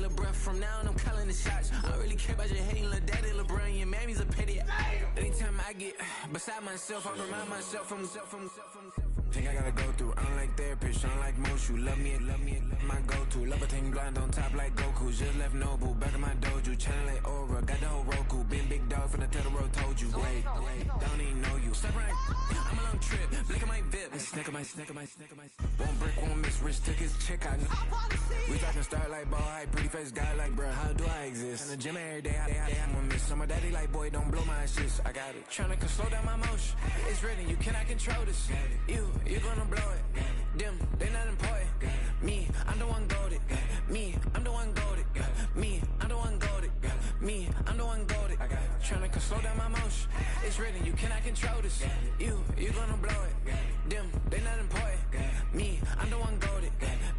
little breath from now on, I'm calling the shots. I don't really care about your hating, little daddy, LeBron. Your mammy's a petty. Anytime I get beside myself, I remind myself from. Think I gotta go through. I don't like therapists, I don't like most. You love me, my go-to. Love a thing blind on top like Goku. Just left Noble, back in my dojo. Channel like Aura, got the whole Roku. Been big dog from the Tether Road, told you. Wait, don't even know you. Step right, I'm a long trip. Blick at my VIP. Snicker my. One brick, one miss. Rich took his check, I know. We talking start like ball hype. Pretty face guy like, bruh, how do I exist? In the gym every day, I'm a miss. So my daddy like, boy, don't blow my shit. I got it. Tryna slow down my motion. It's written, you cannot control this. You're gonna blow it. Them, they not important. Me, I'm the one goated. Me, I'm the one goated. Me, I'm the one goated. Me, I'm the one goated. Tryna slow down my motion. It's written, you cannot control this. You're gonna blow it. Them, they not important. Me, I'm the one goated.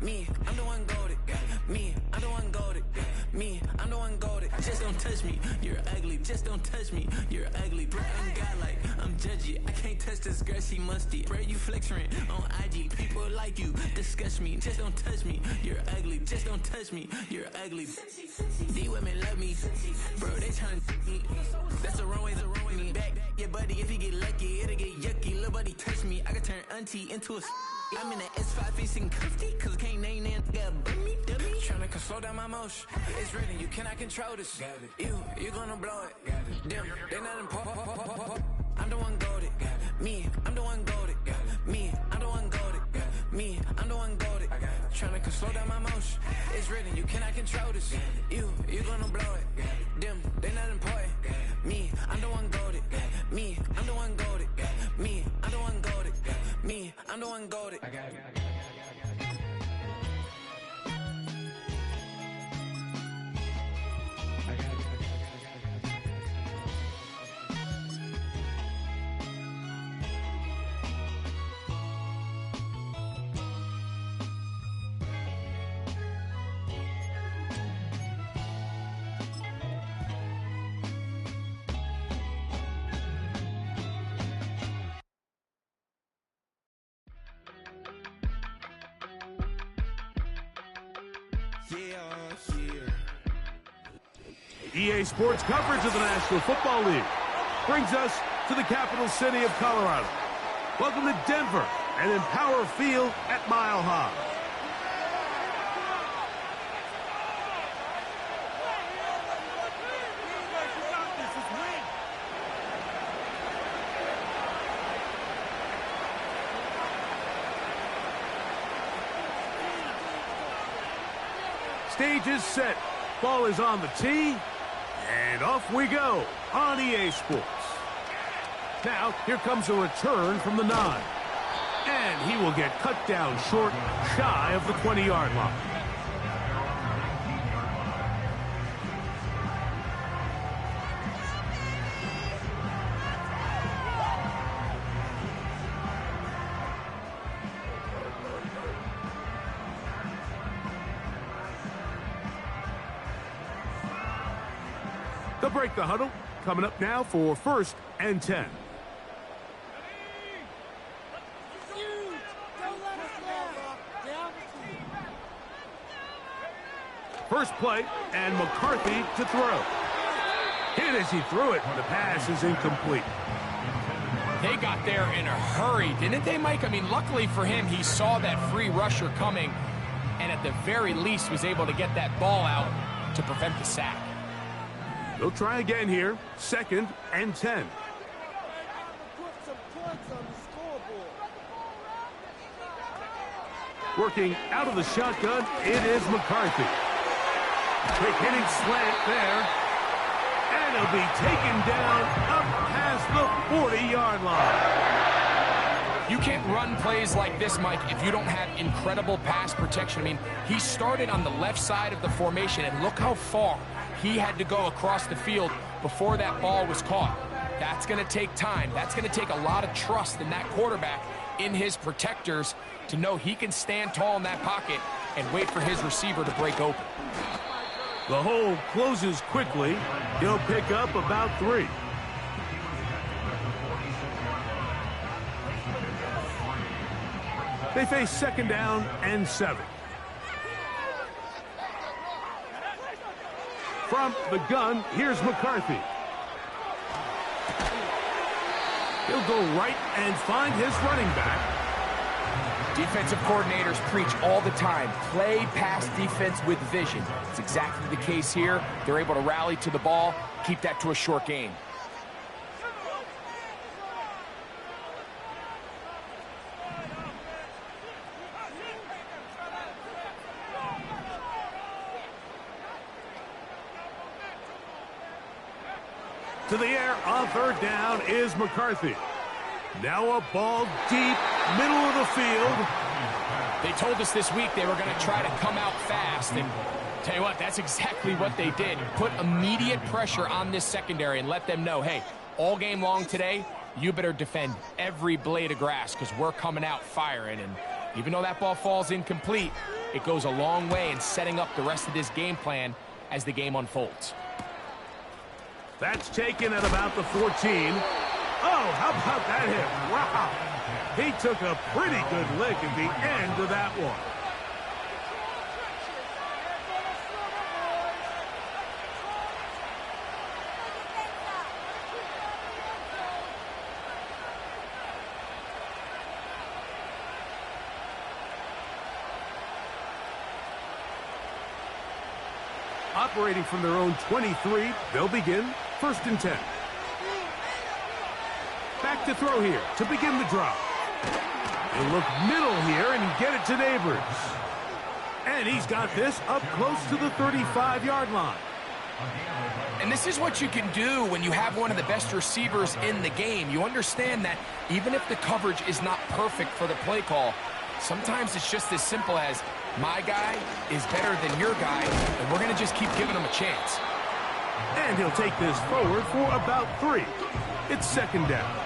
Me, I'm the one goated. Me, I'm the one goated. Me, I'm the one goated. Just don't touch me, you're ugly. Just don't touch me, you're ugly. Bro, I'm godlike, I'm judgy. I can't touch this girl, she musty. Bro, you flexing on IG. People like you disgust me. Just don't touch me, you're ugly. Just don't touch me, you're ugly. These women love me, bro. They tryna me. That's the wrong way. Me back, yeah, buddy. If he get lucky, it'll get yucky. Little buddy touch me, I can turn auntie into a. I'm in the S5 facing cuffy, cause I can't name that. Dummy. Tryna slow down my motion. It's written, you cannot control this. You're gonna blow it. Them, they not important. I'm the one goated. Me, I'm the one goated. Me, I'm the one goated. Me, I'm the one goated. Tryna slow down my motion. It's written, you cannot control this. You're gonna blow it. Them, they not important. Me, I'm the one goated. Me, I'm the one goated. Me, I'm the one goated. Me, I'm the one goated. EA Sports coverage of the National Football League brings us to the capital city of Colorado. Welcome to Denver and Empower Field at Mile High. Stage is set. Ball is on the tee. And off we go on EA Sports. Now, here comes a return from the 9. And he will get cut down short, shy of the 20-yard line. They'll break the huddle. Coming up now for 1st and 10. First play, and McCarthy to throw. Hit as he threw it. The pass is incomplete. They got there in a hurry, didn't they, Mike? I mean, luckily for him, he saw that free rusher coming, and at the very least was able to get that ball out to prevent the sack. They'll try again here. 2nd and 10. Working out of the shotgun, it is McCarthy. Quick hitting slant there. And he'll be taken down up past the 40-yard line. You can't run plays like this, Mike, if you don't have incredible pass protection. I mean, he started on the left side of the formation, and look how far he had to go across the field before that ball was caught. That's going to take time. That's going to take a lot of trust in that quarterback, in his protectors, to know he can stand tall in that pocket and wait for his receiver to break open. The hole closes quickly. He'll pick up about 3. They face 2nd down and 7. From the gun, here's McCarthy. He'll go right and find his running back. Defensive coordinators preach all the time, play pass defense with vision. It's exactly the case here. They're able to rally to the ball, keep that to a short gain. To the air on third down is McCarthy. Now a ball deep, middle of the field. They told us this week they were going to try to come out fast. And tell you what, that's exactly what they did. Put immediate pressure on this secondary and let them know, hey, all game long today, you better defend every blade of grass because we're coming out firing. And even though that ball falls incomplete, it goes a long way in setting up the rest of this game plan as the game unfolds. That's taken at about the 14. Oh, how about that hit? Wow. He took a pretty good lick at the end of that one. Operating from their own 23, they'll begin 1st and 10. Back to throw here to begin the drive. He'll look middle here and get it to Neighbors. And he's got this up close to the 35-yard line. And this is what you can do when you have one of the best receivers in the game. You understand that even if the coverage is not perfect for the play call, sometimes it's just as simple as my guy is better than your guy, and we're going to just keep giving him a chance. And he'll take this forward for about 3. It's 2nd down.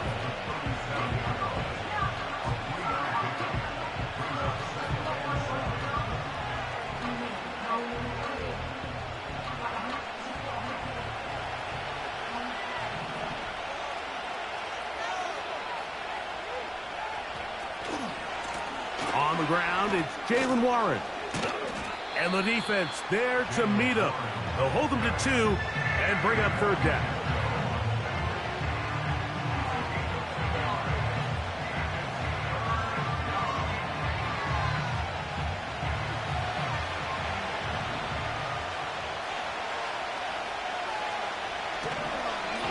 On the ground, it's Jalen Warren. And the defense there to meet him. They'll hold him to 2 and bring up 3rd down.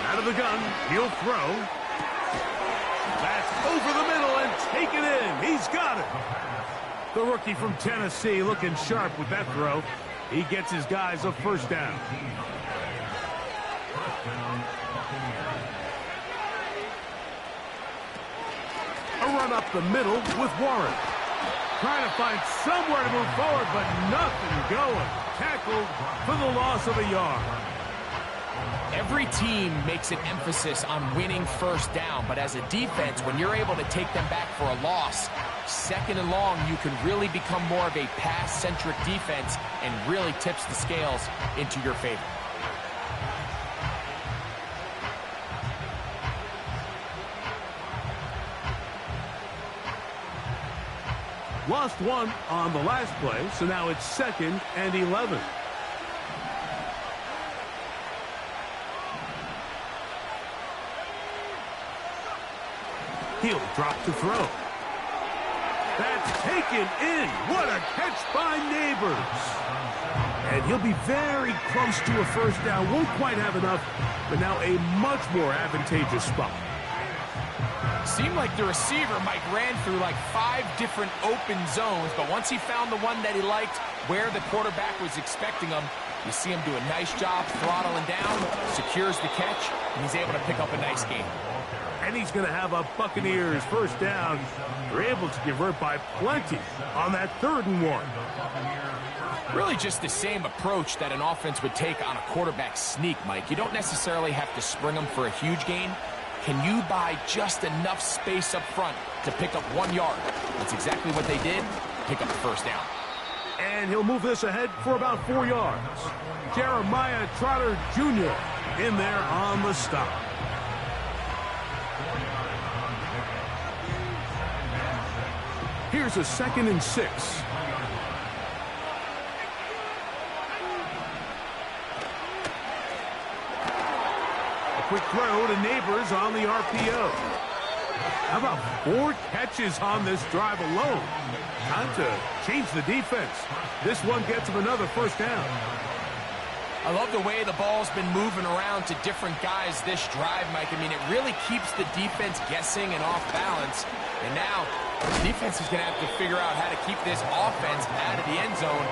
Out of the gun, he'll throw. That's over the middle and taken in. He's got it. The rookie from Tennessee looking sharp with that throw. He gets his guys a 1st down. A run up the middle with Warren. Trying to find somewhere to move forward, but nothing going. Tackled for the loss of a yard. Every team makes an emphasis on winning 1st down, but as a defense, when you're able to take them back for a loss, 2nd and long, you can really become more of a pass-centric defense and really tips the scales into your favor. Lost 1 on the last play, so now it's 2nd and 11. He'll drop to throw. That's taken in. What a catch by Neighbors. And he'll be very close to a 1st down. Won't quite have enough, but now a much more advantageous spot. Seemed like the receiver, Mike, ran through like 5 different open zones, but once he found the one that he liked, where the quarterback was expecting him, you see him do a nice job throttling down, secures the catch, and he's able to pick up a nice gain. And he's going to have a Buccaneers 1st down. They're able to convert by plenty on that 3rd and 1. Really just the same approach that an offense would take on a quarterback sneak, Mike. You don't necessarily have to spring them for a huge gain. Can you buy just enough space up front to pick up 1 yard? That's exactly what they did. Pick up the 1st down. And he'll move this ahead for about 4 yards. Jeremiah Trotter Jr. in there on the stop. Here's a 2nd and 6. quick throw to Neighbors on the RPO. How about 4 catches on this drive alone? Time to change the defense. This one gets him another first down. I love the way the ball's been moving around to different guys this drive, Mike. I mean, it really keeps the defense guessing and off balance. And now the defense is going to have to figure out how to keep this offense out of the end zone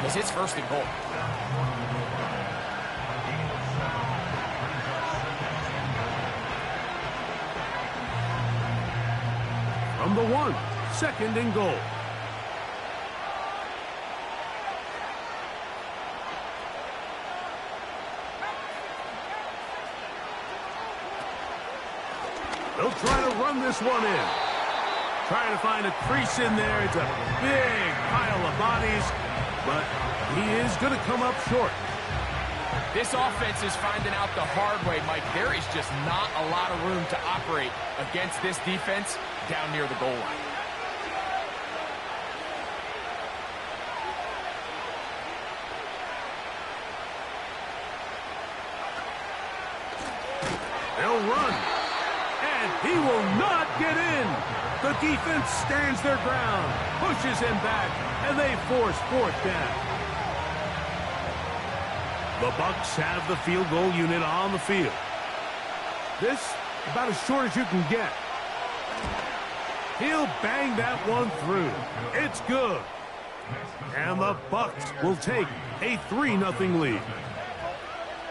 because it's first and goal. From the 1, second and goal. They'll try to run this one in. Trying to find a crease in there. It's a big pile of bodies, but he is going to come up short. This offense is finding out the hard way, Mike. There is just not a lot of room to operate against this defense down near the goal line. They'll run. And he will not get in. The defense stands their ground, pushes him back, and they force 4th down. The Bucs have the field goal unit on the field. This about as short as you can get. He'll bang that one through. It's good. And the Bucs will take a 3-0 lead.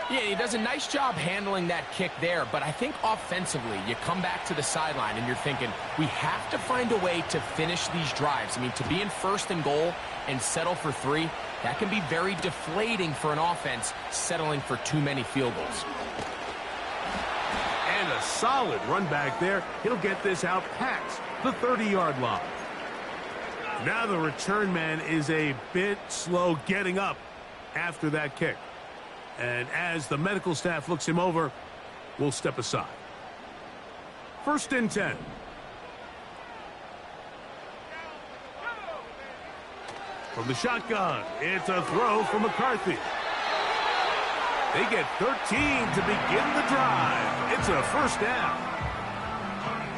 Yeah, he does a nice job handling that kick there, but I think offensively, you come back to the sideline and you're thinking, we have to find a way to finish these drives. I mean, to be in 1st and goal and settle for 3, that can be very deflating for an offense settling for too many field goals. And a solid run back there. He'll get this out past the 30-yard line. Now the return man is a bit slow getting up after that kick. And as the medical staff looks him over, we'll step aside. 1st and 10. From the shotgun, it's a throw from McCarthy. They get 13 to begin the drive. It's a first down.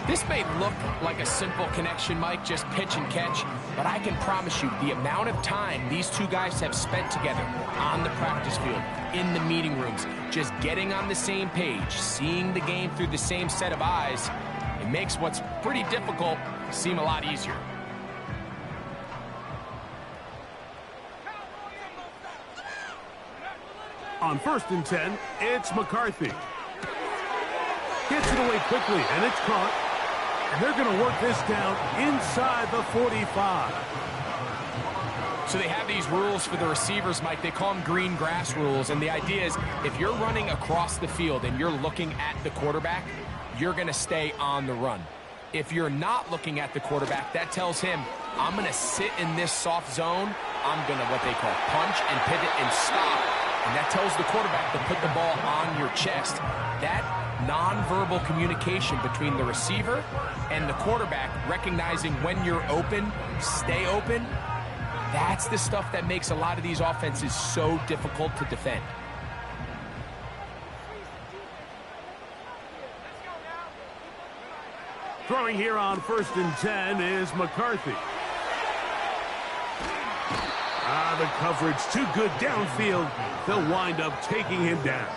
This may look like a simple connection, Mike, just pitch and catch, but I can promise you the amount of time these two guys have spent together on the practice field, in the meeting rooms, just getting on the same page, seeing the game through the same set of eyes, it makes what's pretty difficult seem a lot easier. On 1st and 10, it's McCarthy. Gets it away quickly, and it's caught. And they're going to work this down inside the 45. So they have these rules for the receivers, Mike. They call them green grass rules. And the idea is if you're running across the field and you're looking at the quarterback, you're going to stay on the run. If you're not looking at the quarterback, that tells him, I'm going to sit in this soft zone. I'm going to what they call punch and pivot and stop. And that tells the quarterback to put the ball on your chest. That nonverbal communication between the receiver and the quarterback, recognizing when you're open, stay open, that's the stuff that makes a lot of these offenses so difficult to defend. Throwing here on 1st and 10 is McCarthy. The coverage too good downfield. They'll wind up taking him down.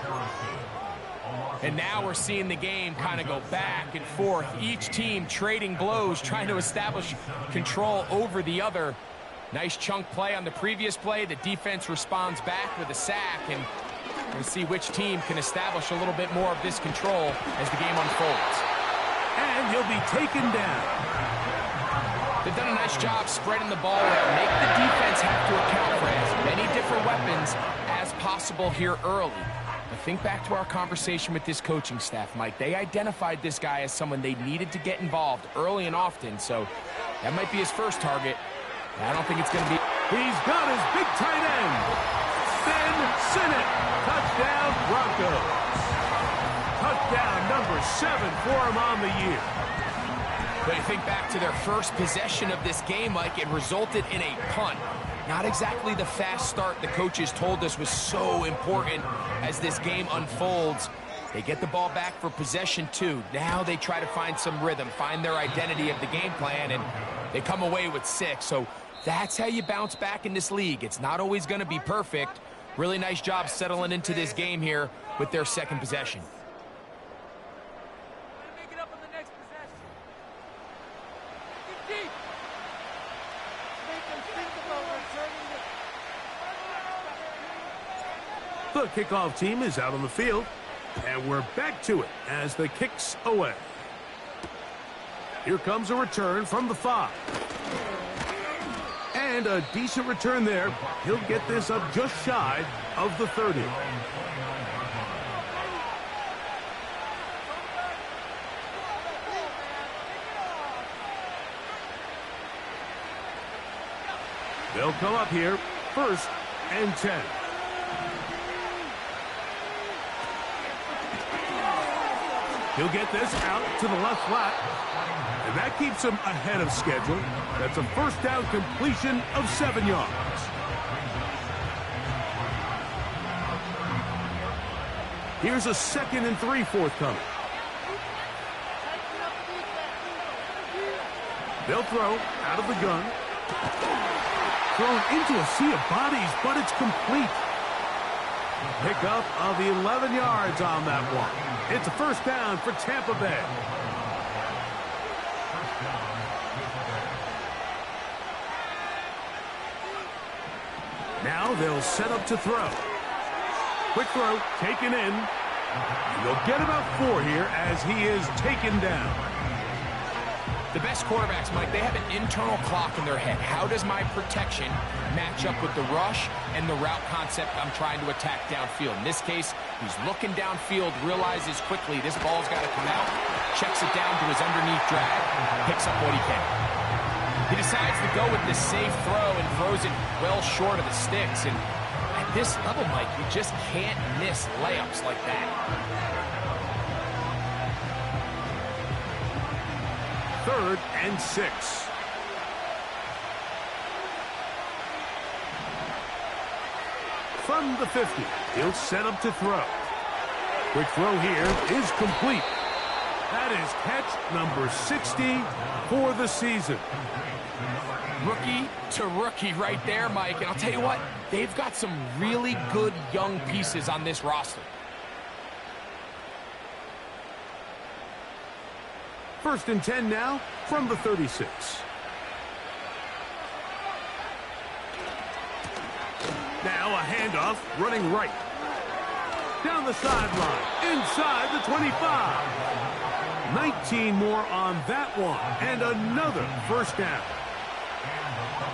And now we're seeing the game kind of go back and forth. Each team trading blows, trying to establish control over the other. Nice chunk play on the previous play. The defense responds back with a sack, and we'll see which team can establish a little bit more of this control as the game unfolds. And he'll be taken down. They've done a nice job spreading the ball around. Make the defense have to account for as many different weapons as possible here early. But think back to our conversation with this coaching staff, Mike. They identified this guy as someone they needed to get involved early and often, so that might be his first target. I don't think it's going to be... He's got his big tight end. Ben Sinnott. Touchdown, Broncos. Touchdown number 7 for him on the year. But you think back to their first possession of this game, Mike, it resulted in a punt. Not exactly the fast start the coaches told us was so important as this game unfolds. They get the ball back for possession 2. Now they try to find some rhythm, find their identity of the game plan, and they come away with 6. So that's how you bounce back in this league. It's not always going to be perfect. Really nice job settling into this game here with their second possession. The kickoff team is out on the field, and we're back to it as the kick's away. Here comes a return from the 5. And a decent return there. He'll get this up just shy of the 30. They'll come up here, 1st and 10. He'll get this out to the left flat, and that keeps him ahead of schedule. That's a first down completion of 7 yards. Here's a 2nd and 3 forthcoming. They'll throw out of the gun. Thrown into a sea of bodies, but it's complete. Pickup of 11 yards on that one. It's a first down for Tampa Bay. Now they'll set up to throw. Quick throw, taken in. And they'll get about 4 here as he is taken down. The best quarterbacks, Mike, they have an internal clock in their head. How does my protection match up with the rush and the route concept I'm trying to attack downfield? In this case, he's looking downfield, realizes quickly this ball's got to come out, checks it down to his underneath drag, picks up what he can. He decides to go with the safe throw and throws it well short of the sticks. And at this level, Mike, you just can't miss layups like that. 3rd and 6. From the 50, he'll set up to throw. Quick throw here is complete. That is catch number 60 for the season. Rookie to rookie right there, Mike. And I'll tell you what, they've got some really good young pieces on this roster. 1st and 10 now from the 36. Now a handoff running right. Down the sideline, inside the 25. 19 more on that one, and another first down.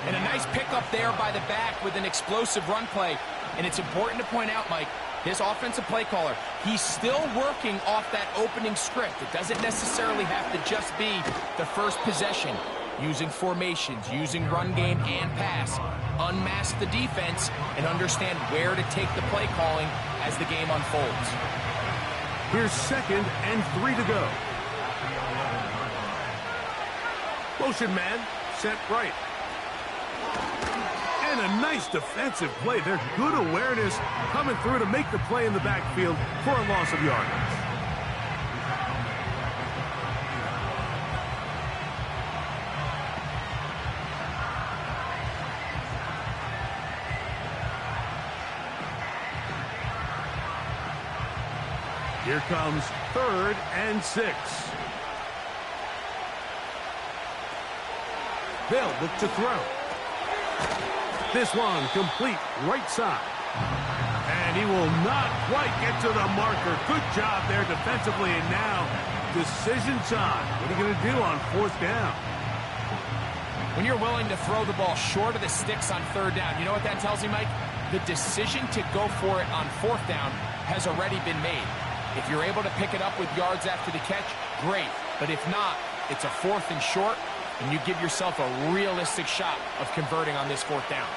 And a nice pickup there by the back with an explosive run play. And it's important to point out, Mike, this offensive play caller, he's still working off that opening script. It doesn't necessarily have to just be the first possession. Using formations, using run game and pass. Unmask the defense and understand where to take the play calling as the game unfolds. Here's 2nd and 3 to go. Motion man, set right. And a nice defensive play. They're good awareness coming through to make the play in the backfield for a loss of yardage. Here comes 3rd and 6. They'll look to throw. This one complete right side. And he will not quite get to the marker. Good job there defensively. And now decision time. What are you going to do on 4th down? When you're willing to throw the ball short of the sticks on 3rd down, you know what that tells me, Mike? The decision to go for it on 4th down has already been made. If you're able to pick it up with yards after the catch, great. But if not, it's a 4th and short, and you give yourself a realistic shot of converting on this 4th down.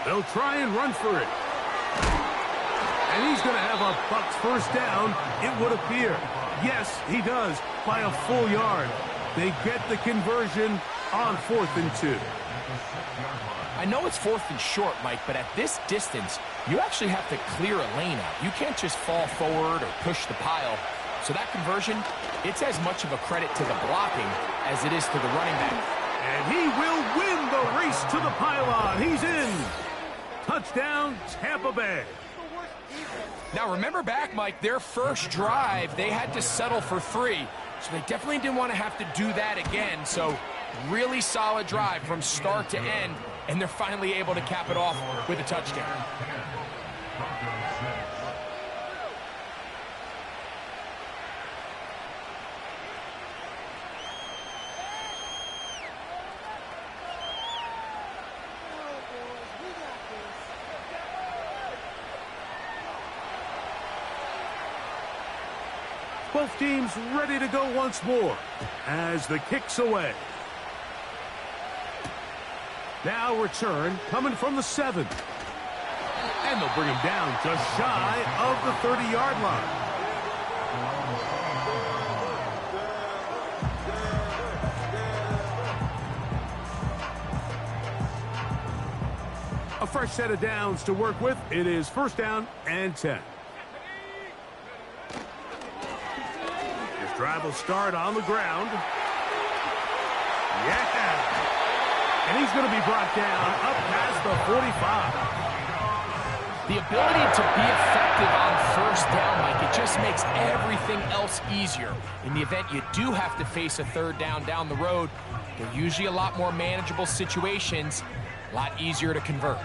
They'll try and run for it. And he's going to have a Bucs first down, it would appear. Yes, he does, by a full yard. They get the conversion on 4th and 2. I know it's 4th and short, Mike, but at this distance, you actually have to clear a lane out. You can't just fall forward or push the pile. So that conversion, it's as much of a credit to the blocking as it is to the running back. And he will win the race to the pylon. He's in. Touchdown, Tampa Bay. Now remember back, Mike, their first drive, they had to settle for 3. So they definitely didn't want to have to do that again. So really solid drive from start to end. And they're finally able to cap it off with a touchdown. Both teams ready to go once more as the kick's away. Now return coming from the 7. And they'll bring him down just shy of the 30-yard line. A fresh set of downs to work with. It is 1st down and 10. His drive will start on the ground. Yeah! And he's going to be brought down up past the 45. The ability to be effective on 1st down, Mike, it just makes everything else easier. In the event you do have to face a 3rd down the road, they're usually a lot more manageable situations, a lot easier to convert.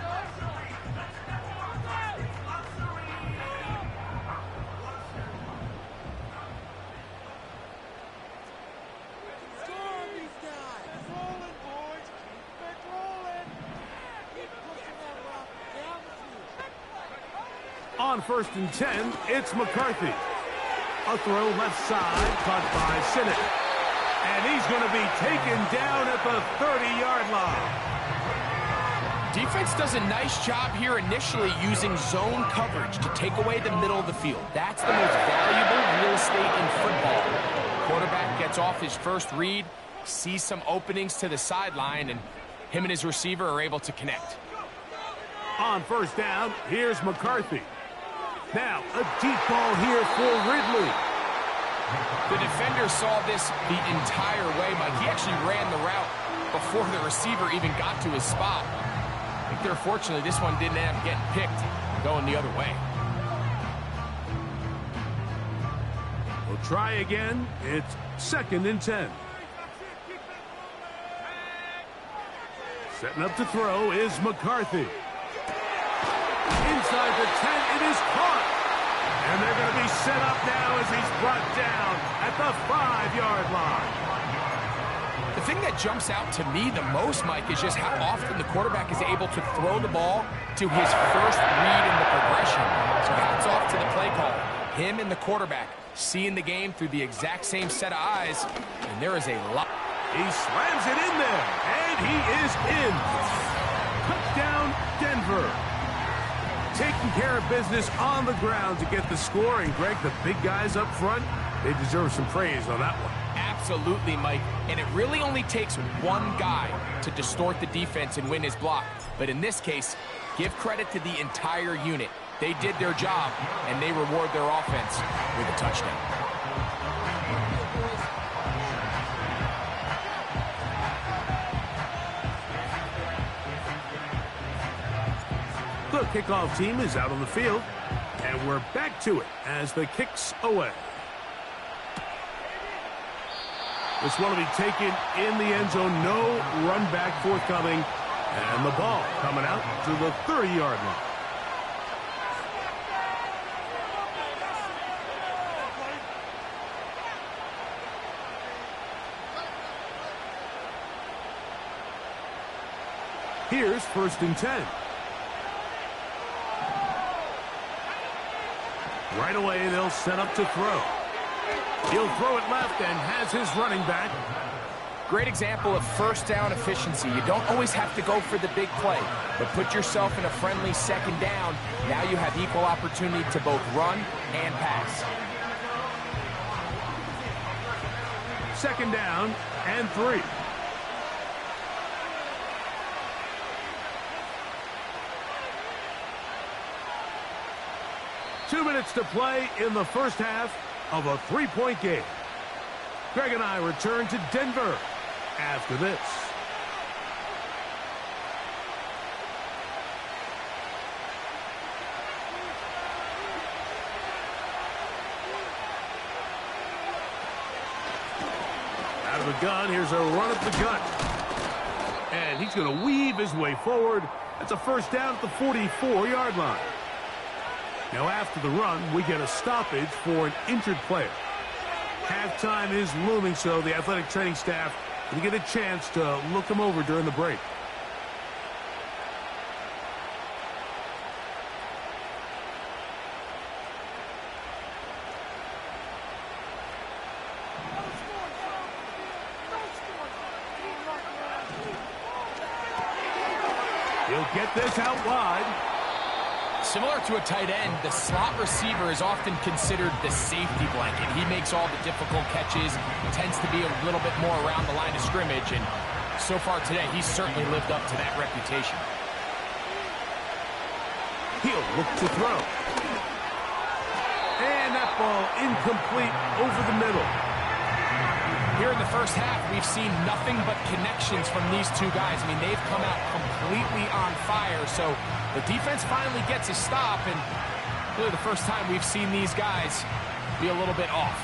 On 1st and 10, it's McCarthy. A throw left side, caught by Sinnott. And he's going to be taken down at the 30-yard line. Defense does a nice job here initially using zone coverage to take away the middle of the field. That's the most valuable real estate in football. Quarterback gets off his first read, sees some openings to the sideline, and him and his receiver are able to connect. On 1st down, here's McCarthy. Now, a deep ball here for Ridley. The defender saw this the entire way, Mike. He actually ran the route before the receiver even got to his spot. I think fortunately, this one didn't end up getting picked, going the other way. We'll try again. It's 2nd and 10. Setting up to throw is McCarthy. Inside the 10, it is caught. And they're going to be set up now as he's brought down at the 5-yard line. The thing that jumps out to me the most, Mike, is just how often the quarterback is able to throw the ball to his first read in the progression. So hats off to the play caller. Him and the quarterback seeing the game through the exact same set of eyes, and there is a lot. He slams it in there, and he is in. Touchdown, Denver. Taking care of business on the ground to get the score. And, Greg, the big guys up front, they deserve some praise on that one. Absolutely, Mike. And it really only takes one guy to distort the defense and win his block. But in this case, give credit to the entire unit. They did their job, and they reward their offense with a touchdown. The kickoff team is out on the field, and we're back to it as the kick's away. This one will be taken in the end zone. No run back forthcoming, and the ball coming out to the 30-yard line. Here's 1st and 10. Right away, they'll set up to throw. He'll throw it left and has his running back. Great example of first down efficiency. You don't always have to go for the big play, but put yourself in a friendly second down. Now you have equal opportunity to both run and pass. Second down and 3. Two minutes to play in the first half of a 3-point game. Greg and I return to Denver after this. Out of the gun, here's a run up the gut. And he's going to weave his way forward. That's a first down at the 44-yard line. Now after the run, we get a stoppage for an injured player. Halftime is looming, so the athletic training staff will get a chance to look him over during the break. He'll get this out wide. Similar to a tight end, the slot receiver is often considered the safety blanket. He makes all the difficult catches, tends to be a little bit more around the line of scrimmage, and so far today, he's certainly lived up to that reputation. He'll look to throw. And that ball incomplete over the middle. Here in the first half, we've seen nothing but connections from these two guys. I mean, they've come out completely on fire, so the defense finally gets a stop, and really the first time we've seen these guys be a little bit off.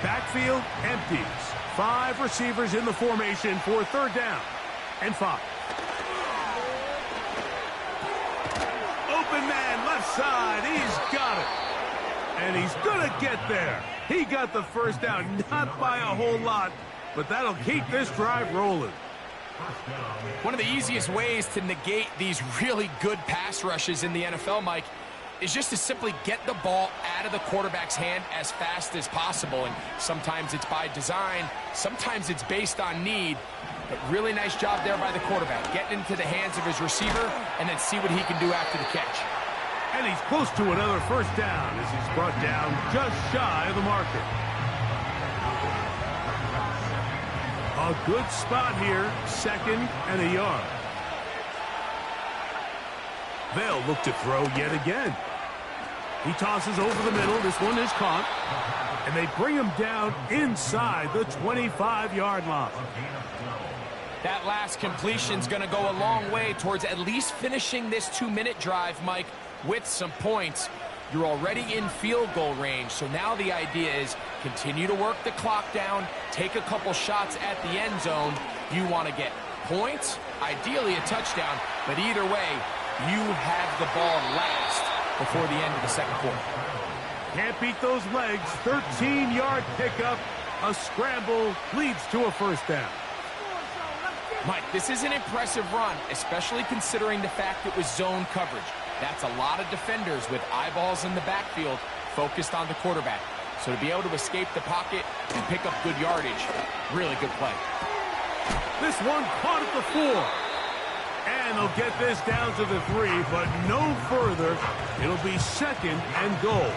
Backfield empties. 5 receivers in the formation for third down and 5. Open man, left side. He's got it. And he's going to get there. He got the first down, not by a whole lot, but that'll keep this drive rolling. One of the easiest ways to negate these really good pass rushes in the NFL, Mike, is just to simply get the ball out of the quarterback's hand as fast as possible. And sometimes it's by design, sometimes it's based on need. But really nice job there by the quarterback, getting into the hands of his receiver and then see what he can do after the catch. And he's close to another first down as he's brought down just shy of the marker. A good spot here, 2nd and a yard. They'll look to throw yet again. He tosses over the middle. This one is caught. And they bring him down inside the 25-yard line. That last completion's going to go a long way towards at least finishing this 2-minute drive, Mike, with some points. You're already in field goal range, so now the idea is continue to work the clock down, take a couple shots at the end zone. You want to get points, ideally a touchdown, but either way, you have the ball last before the end of the second quarter. Can't beat those legs. 13-yard pickup. A scramble leads to a first down. Mike, this is an impressive run, especially considering the fact it was zone coverage. That's a lot of defenders with eyeballs in the backfield focused on the quarterback. So to be able to escape the pocket and pick up good yardage, really good play. This one caught at the 4. And they'll get this down to the 3, but no further. It'll be 2nd and goal.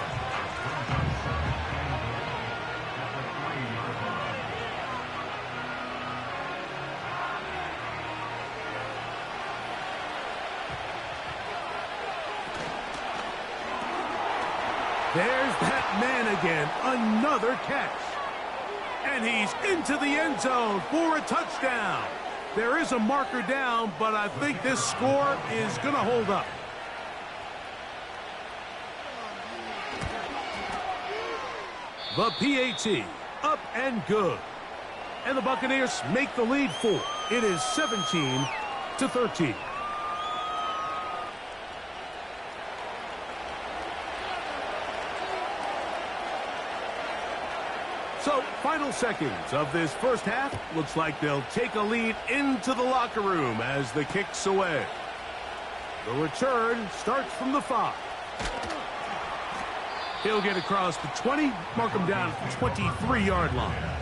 There's that man again, another catch. And he's into the end zone for a touchdown. There is a marker down, but I think this score is going to hold up. The PAT, up and good. And the Buccaneers make the lead 4. It is 17-13. So, final seconds of this first half. Looks like they'll take a lead into the locker room as the kick's away. The return starts from the 5. He'll get across the 20, mark him down at the 23-yard line.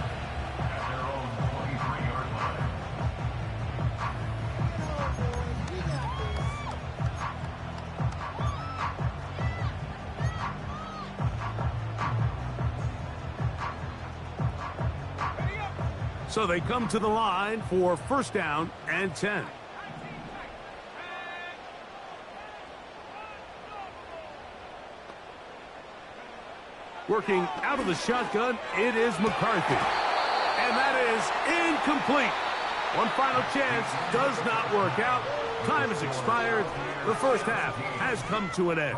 So they come to the line for first down and 10. Working out of the shotgun, it is McCarthy. And that is incomplete. One final chance does not work out. Time has expired. The first half has come to an end.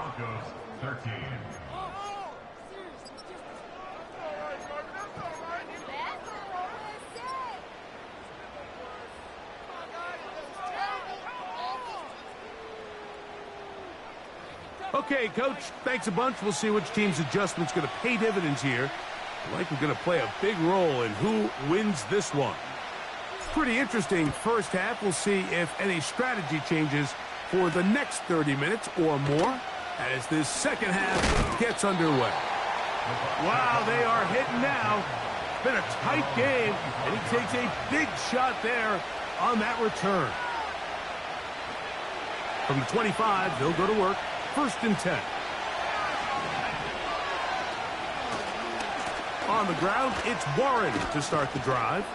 Okay, Coach, thanks a bunch. We'll see which team's adjustment's going to pay dividends here. I like we're going to play a big role in who wins this one. Pretty interesting first half. We'll see if any strategy changes for the next 30 minutes or more as this second half gets underway. Wow, they are hitting now. Been a tight game, and he takes a big shot there on that return. From the 25, they'll go to work. First and 10. On the ground, it's Warren to start the drive.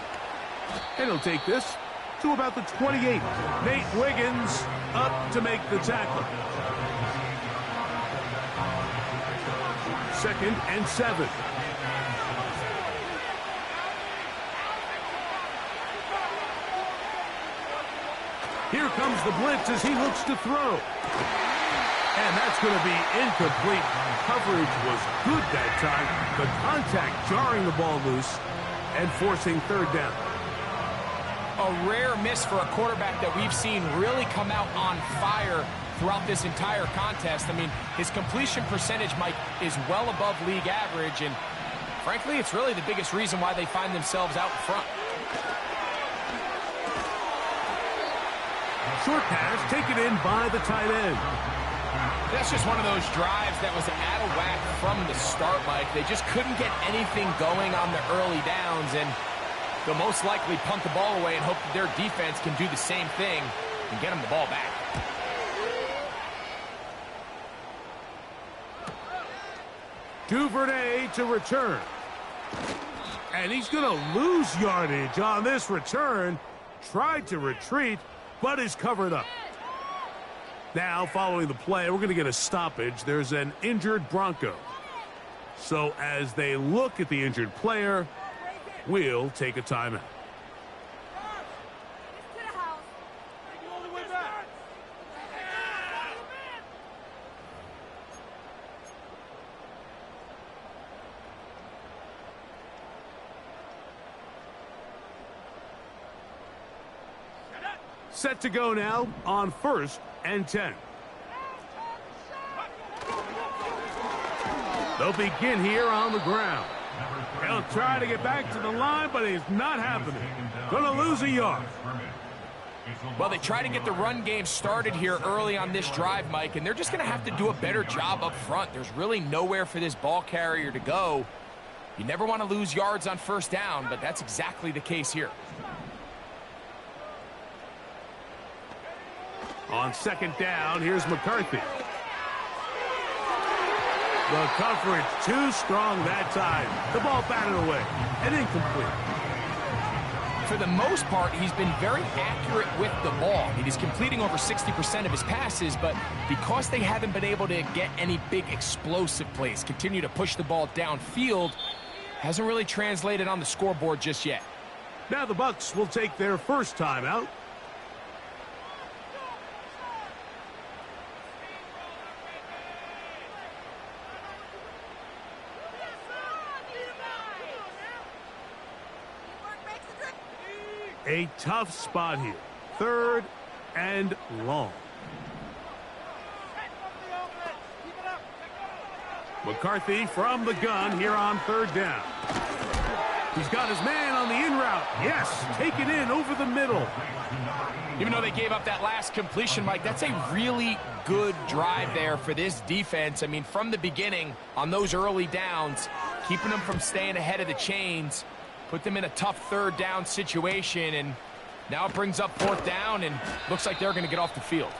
And he'll take this to about the 28. Nate Wiggins up to make the tackle. Second and 7. Here comes the blitz as he looks to throw. And that's going to be incomplete. Coverage was good that time. The contact jarring the ball loose and forcing third down. A rare miss for a quarterback that we've seen really come out on fire throughout this entire contest. I mean, his completion percentage, Mike, is well above league average. And frankly, it's really the biggest reason why they find themselves out in front. Short pass taken in by the tight end. That's just one of those drives that was out of whack from the start, Mike. They just couldn't get anything going on the early downs, and they'll most likely punt the ball away and hope that their defense can do the same thing and get them the ball back. Duvernay to return. And he's going to lose yardage on this return. Tried to retreat, but is covered up. Now, following the play, we're going to get a stoppage. There's an injured Bronco. So as they look at the injured player, we'll take a timeout. Set to go now on first and 10. They'll begin here on the ground. They'll try to get back to the line, but it's not happening. Gonna lose a yard. Well, they try to get the run game started here early on this drive, Mike, and they're just going to have to do a better job up front. There's really nowhere for this ball carrier to go. You never want to lose yards on first down, but that's exactly the case here. On second down, here's McCarthy. The coverage too strong that time. The ball batted away and incomplete. For the most part, he's been very accurate with the ball. He's completing over 60% of his passes, but because they haven't been able to get any big explosive plays, continue to push the ball downfield, hasn't really translated on the scoreboard just yet. Now the Bucs will take their first timeout. A tough spot here. Third and long. McCarthy from the gun here on third down. He's got his man on on the in route. Yes, take it in over the middle. Even though they gave up that last completion, Mike, that's a really good drive there for this defense. I mean, from the beginning, on those early downs, keeping them from staying ahead of the chains, put them in a tough third down situation, and now it brings up fourth down, and looks like they're going to get off the field.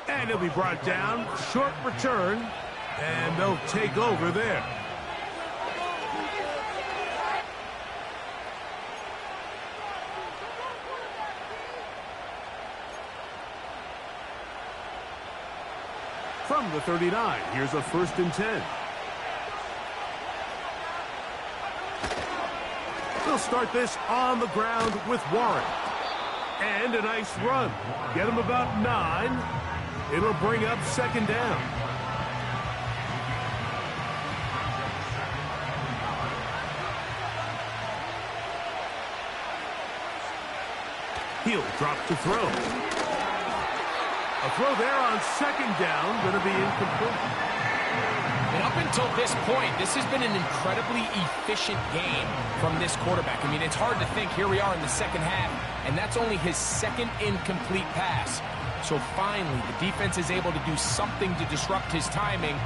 And he'll be brought down, short return, and they'll take over there. From the 39, here's a 1st and 10. They'll start this on the ground with Warren. And a nice run. Get him about 9. It'll bring up 2nd down. He'll drop to throw. A throw there on 2nd down, going to be incomplete. And up until this point, this has been an incredibly efficient game from this quarterback. I mean, it's hard to think here we are in the second half, and that's only his 2nd incomplete pass. So finally, the defense is able to do something to disrupt his timing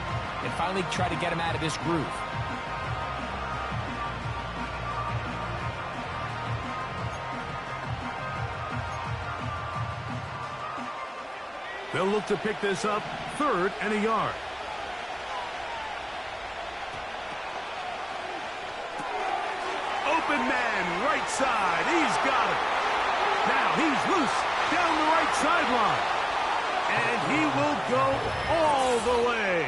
and finally try to get him out of this groove. They'll look to pick this up, 3rd and a yard. Open man, right side. He's got it. Now he's loose down the right sideline. And he will go all the way.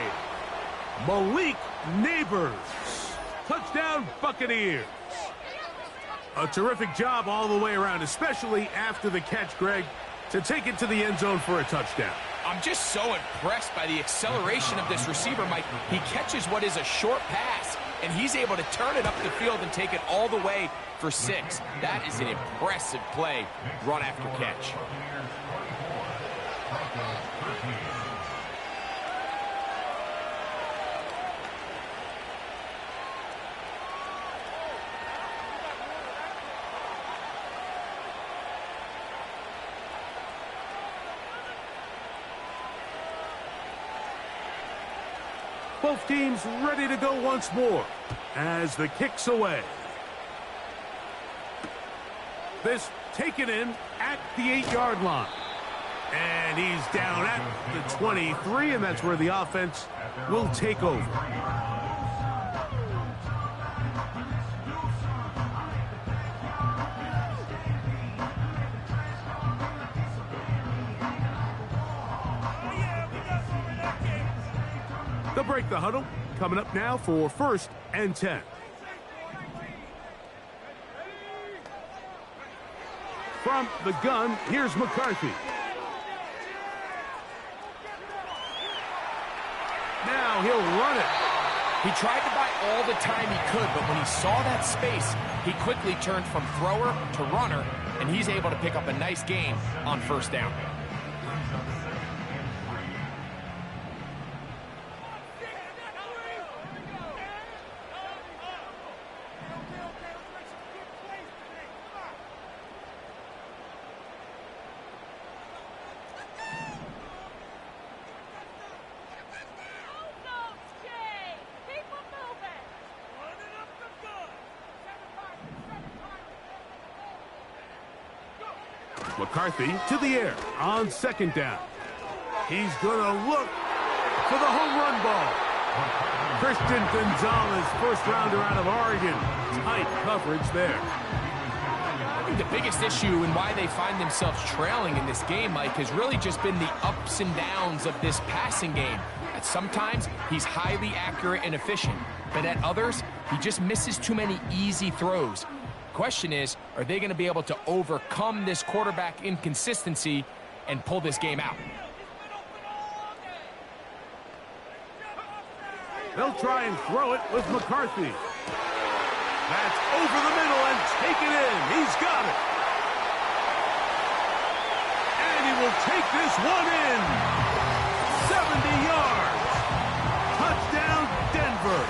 Malik Neighbors. Touchdown, Buccaneers. A terrific job all the way around, especially after the catch, Greg, to take it to the end zone for a touchdown. I'm just so impressed by the acceleration of this receiver, Mike. He catches what is a short pass, and he's able to turn it up the field and take it all the way for 6. That is an impressive play, run after catch. Both teams ready to go once more as the kick's away. This taken in at the 8-yard line. And he's down at the 23, and that's where the offense will take over. They'll break the huddle. Coming up now for 1st and 10. From the gun, here's McCarthy. Now he'll run it. He tried to buy all the time he could, but when he saw that space, he quickly turned from thrower to runner, and he's able to pick up a nice gain on 1st down. McCarthy to the air on 2nd down. He's going to look for the home run ball. Christian Gonzalez, 1st rounder out of Oregon. Tight coverage there. I think the biggest issue and why they find themselves trailing in this game, Mike, has really just been the ups and downs of this passing game. At sometimes, he's highly accurate and efficient, but at others, he just misses too many easy throws. Question is, are they going to be able to overcome this quarterback inconsistency and pull this game out? They'll try and throw it with McCarthy. That's over the middle and take it in. He's got it. And he will take this one in. 70 yards. Touchdown, Denver.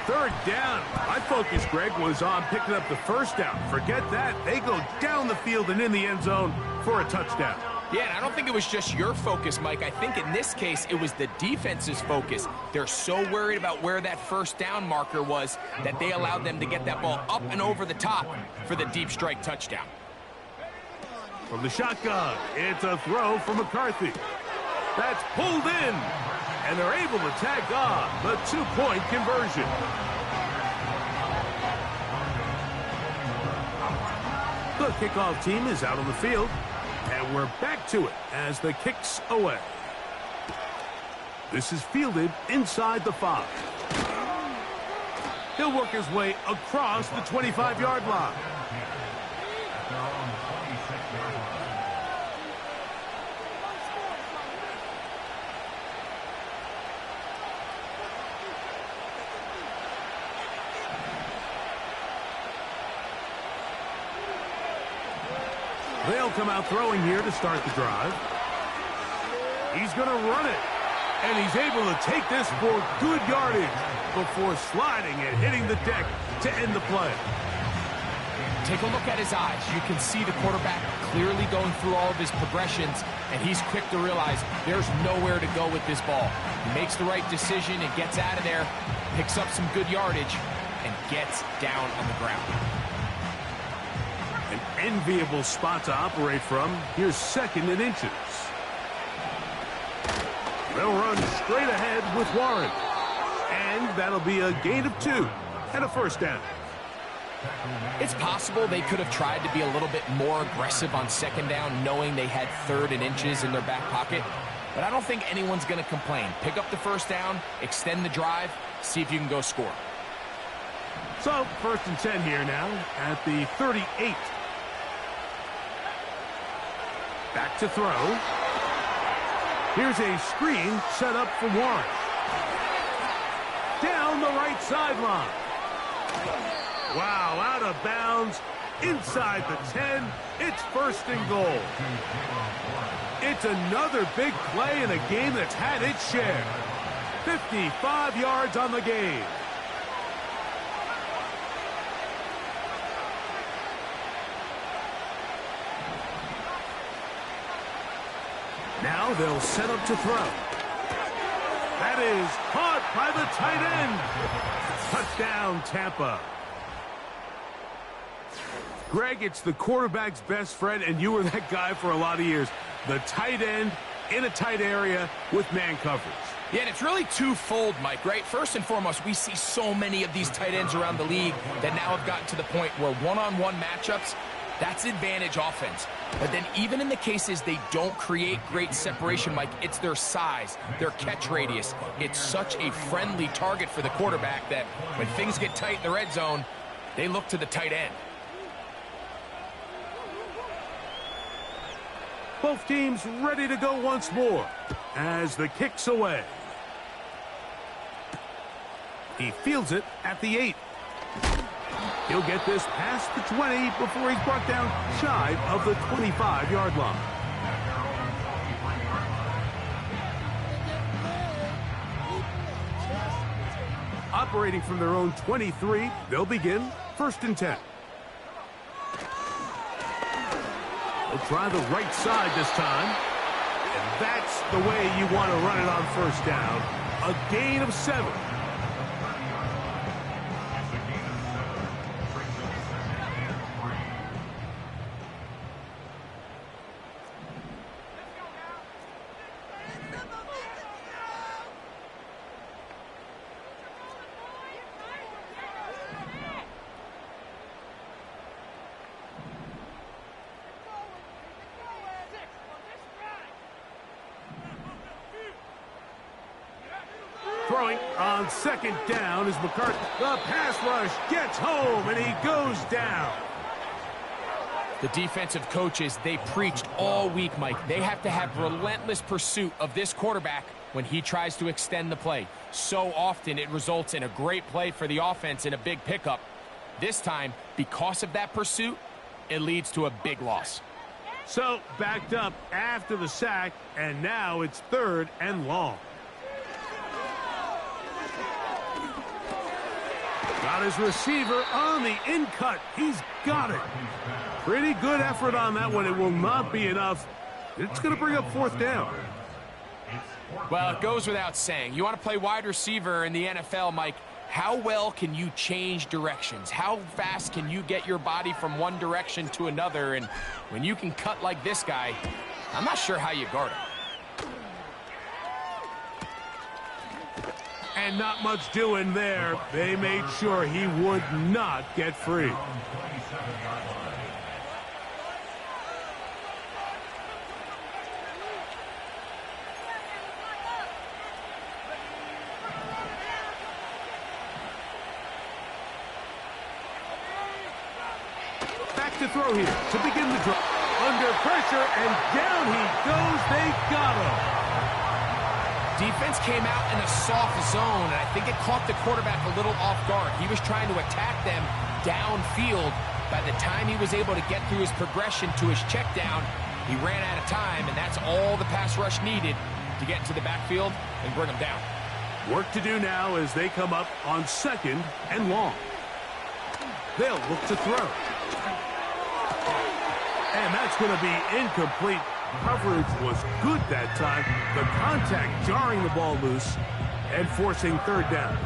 3rd down. I focus, Greg, was on picking up the first down. Forget that. They go down the field and in the end zone for a touchdown. Yeah, and I don't think it was just your focus, Mike. I think in this case, it was the defense's focus. They're so worried about where that first down marker was that they allowed them to get that ball up and over the top for the deep strike touchdown. From the shotgun, it's a throw from McCarthy. That's pulled in, and they're able to tag on the two-point conversion. The kickoff team is out on the field, and we're back to it as the kick's away. This is fielded inside the 5. He'll work his way across the 25-yard line. They'll come out throwing here to start the drive. He's going to run it. And he's able to take this for good yardage before sliding and hitting the deck to end the play. Take a look at his eyes. You can see the quarterback clearly going through all of his progressions, and he's quick to realize there's nowhere to go with this ball. He makes the right decision and gets out of there, picks up some good yardage, and gets down on the ground. An enviable spot to operate from. Here's 2nd and inches. They'll run straight ahead with Warren. And that'll be a gain of 2 and a first down. It's possible they could have tried to be a little bit more aggressive on 2nd down, knowing they had 3rd and inches in their back pocket. But I don't think anyone's going to complain. Pick up the first down, extend the drive, see if you can go score. So, 1st and 10 here now at the 38. Back to throw. Here's a screen set up for Warren. Down the right sideline. Wow, out of bounds. Inside the 10. It's 1st and goal. It's another big play in a game that's had its share. 55 yards on the game. Now they'll set up to throw. That is caught by the tight end. Touchdown, Tampa. Greg, it's the quarterback's best friend, and you were that guy for a lot of years. The tight end in a tight area with man coverage. Yeah, and it's really twofold, Mike, right? First and foremost, we see so many of these tight ends around the league that now have gotten to the point where one-on-one matchups, that's advantage offense. But then even in the cases they don't create great separation, Mike, it's their size, their catch radius. It's such a friendly target for the quarterback that when things get tight in the red zone, they look to the tight end. Both teams ready to go once more as the kick's away. He fields it at the 8. He'll get this past the 20 before he's brought down shy of the 25-yard line. Operating from their own 23, they'll begin 1st and 10. They'll try the right side this time. And that's the way you want to run it on 1st down. A gain of 7. Throwing on 2nd down is McCarthy. The pass rush gets home, and he goes down. The defensive coaches, they preached all week, Mike. They have to have relentless pursuit of this quarterback when he tries to extend the play. So often it results in a great play for the offense and a big pickup. This time, because of that pursuit, it leads to a big loss. So, backed up after the sack, and now it's 3rd and long. Got his receiver on the in-cut. He's got it. Pretty good effort on that one. It will not be enough. It's going to bring up fourth down. Well, it goes without saying. You want to play wide receiver in the NFL, Mike. How well can you change directions? How fast can you get your body from one direction to another? And when you can cut like this guy, I'm not sure how you guard him. And not much doing there. They made sure he would not get free. Back to throw here to begin the drive. Under pressure, and down he goes. They got him. Defense came out in a soft zone, and I think it caught the quarterback a little off guard. He was trying to attack them downfield. By the time he was able to get through his progression to his check down, he ran out of time, and that's all the pass rush needed to get into the backfield and bring him down. Work to do now as they come up on 2nd and long. They'll look to throw. And that's going to be incomplete. Coverage was good that time. The contact jarring the ball loose and forcing 3rd down.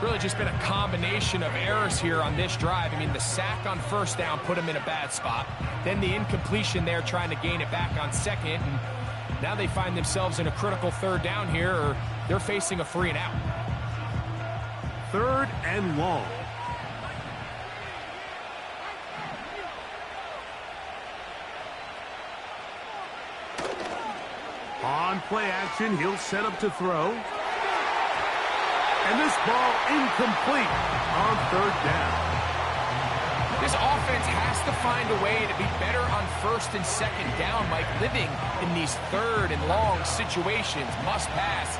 Really just been a combination of errors here on this drive. I mean, the sack on 1st down put him in a bad spot. Then the incompletion there trying to gain it back on 2nd. And now they find themselves in a critical 3rd down here, or they're facing a 3 and out. 3rd and long. On play action, he'll set up to throw. And this ball incomplete on 3rd down. This offense has to find a way to be better on 1st and 2nd down, Mike. Living in these 3rd and long situations, must pass,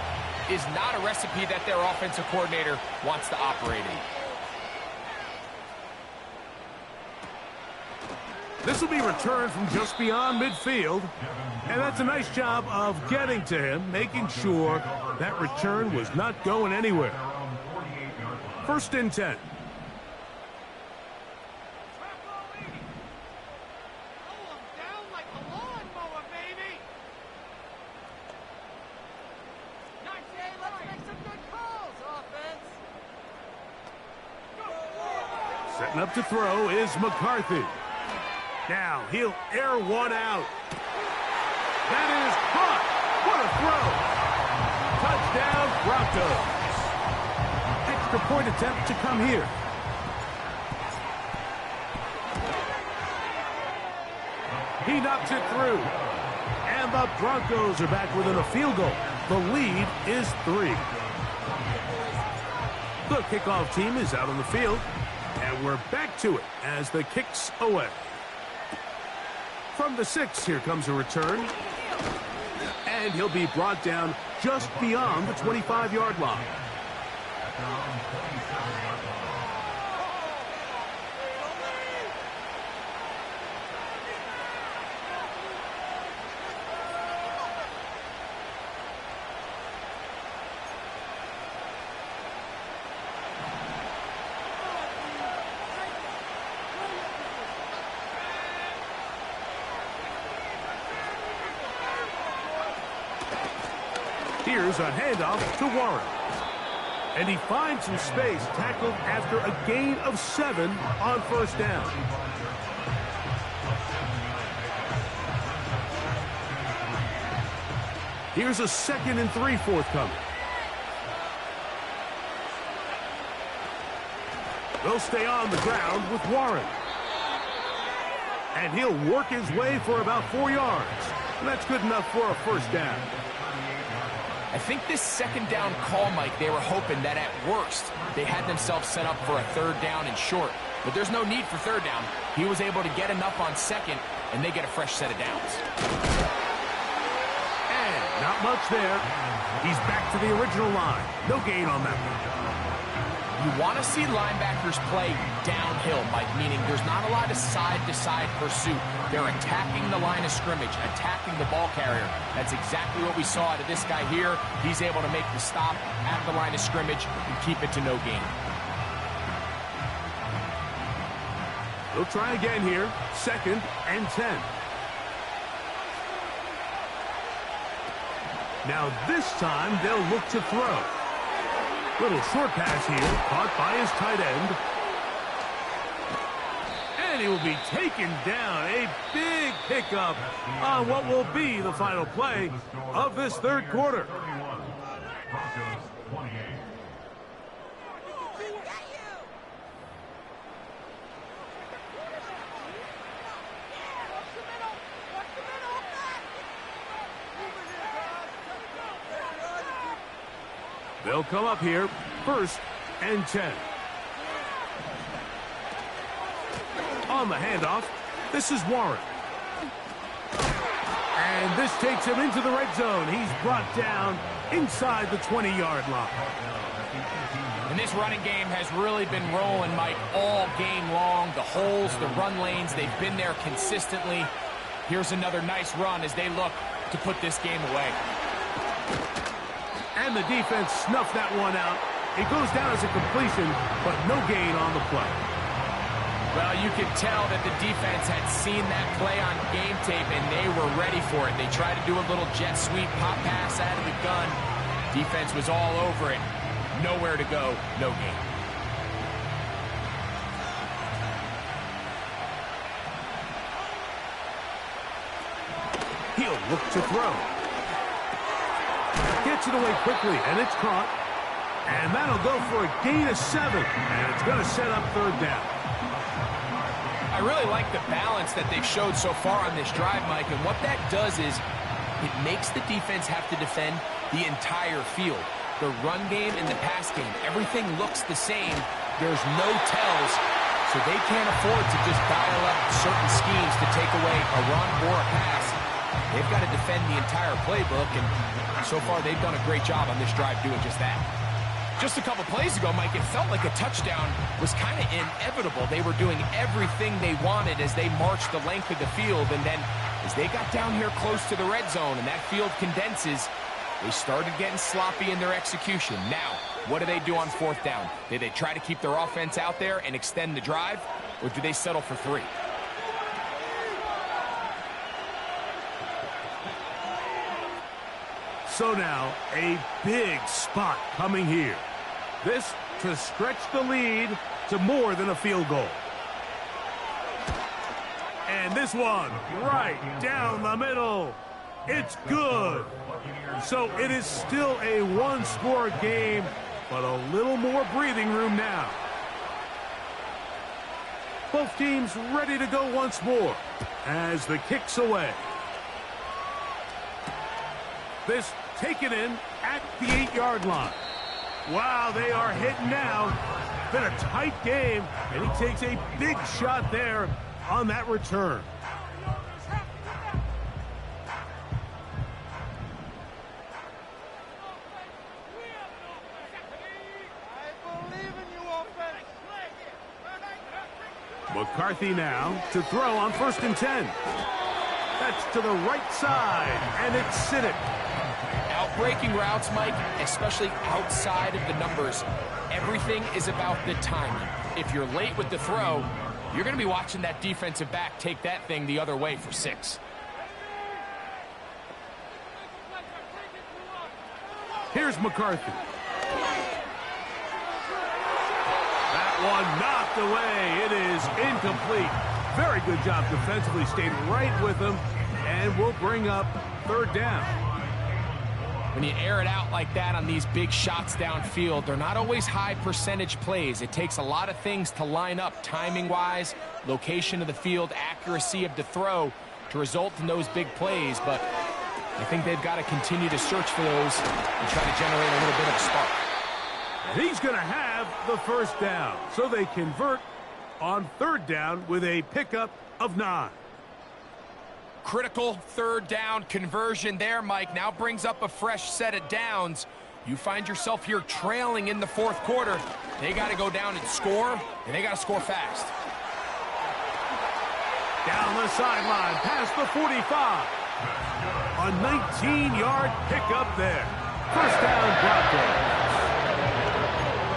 is not a recipe that their offensive coordinator wants to operate in. This will be returned from just beyond midfield. And that's a nice job of getting to him, making sure that return was not going anywhere. 1st and 10. Setting up to throw is McCarthy. Now he'll air one out. That is caught. What a throw. Touchdown, Broncos. Extra point attempt to come here. He knocks it through. And the Broncos are back within a field goal. The lead is 3. The kickoff team is out on the field. And we're back to it as the kick's away. From the 6, here comes a return. And he'll be brought down just beyond the 25-yard line. Here's a handoff to Warren. And he finds some space, tackled after a gain of 7 on 1st down. Here's a 2nd and 3 forthcoming. They'll stay on the ground with Warren. And he'll work his way for about 4 yards. And that's good enough for a 1st down. I think this 2nd down call, Mike, they were hoping that at worst they had themselves set up for a 3rd down and short. But there's no need for 3rd down. He was able to get enough on 2nd, and they get a fresh set of downs. And not much there. He's back to the original line. No gain on that one. You want to see linebackers play downhill, Mike, meaning there's not a lot of side-to-side pursuit. They're attacking the line of scrimmage, attacking the ball carrier. That's exactly what we saw out of this guy here. He's able to make the stop at the line of scrimmage and keep it to no gain. He'll try again here. 2nd and 10. Now this time they'll look to throw. Little short pass here, caught by his tight end. And he will be taken down. A big pickup on what will be the final play of this third quarter. They'll come up here, 1st and 10. On the handoff, this is Warren. And this takes him into the red zone. He's brought down inside the 20-yard line. And this running game has really been rolling, Mike, all game long. The holes, the run lanes, they've been there consistently. Here's another nice run as they look to put this game away. And the defense snuffed that one out. It goes down as a completion, but no gain on the play. Well, you could tell that the defense had seen that play on game tape, and they were ready for it. They tried to do a little jet sweep, pop pass out of the gun. Defense was all over it. Nowhere to go, no gain. He'll look to throw. Gets it away quickly, and it's caught. And that'll go for a gain of 7. And it's going to set up 3rd down. I really like the balance that they've showed so far on this drive, Mike. And what that does is it makes the defense have to defend the entire field. The run game and the pass game, everything looks the same. There's no tells, so they can't afford to just dial up certain schemes to take away a run or a pass. They've got to defend the entire playbook, and so far they've done a great job on this drive doing just that. Just a couple plays ago, Mike, it felt like a touchdown was kind of inevitable. They were doing everything they wanted as they marched the length of the field, and then as they got down here close to the red zone and that field condenses, they started getting sloppy in their execution. Now, what do they do on 4th down? Do they try to keep their offense out there and extend the drive, or do they settle for 3? So now, a big spot coming here. This to stretch the lead to more than a field goal. And this one, right down the middle. It's good. So it is still a one-score game, but a little more breathing room now. Both teams ready to go once more as the kick's away. This taken in at the 8-yard line. Wow, they are hitting now. Been a tight game, and he takes a big shot there on that return. McCarthy now to throw on 1st and 10. That's to the right side, and it's Siddick. Out-breaking routes, Mike, especially outside of the numbers, everything is about the timing. If you're late with the throw, you're going to be watching that defensive back take that thing the other way for 6. Here's McCarthy. That one knocked away. It is incomplete. Very good job defensively. Stayed right with him, and will bring up 3rd down. When you air it out like that on these big shots downfield, they're not always high percentage plays. It takes a lot of things to line up timing-wise, location of the field, accuracy of the throw to result in those big plays. But I think they've got to continue to search for those and try to generate a little bit of a spark. And he's going to have the 1st down. So they convert on 3rd down with a pickup of 9. Critical 3rd down conversion there, Mike. Now brings up a fresh set of downs. You find yourself here trailing in the 4th quarter. They got to go down and score, and they got to score fast. Down the sideline, past the 45. A 19-yard pickup there. 1st down, Broncos.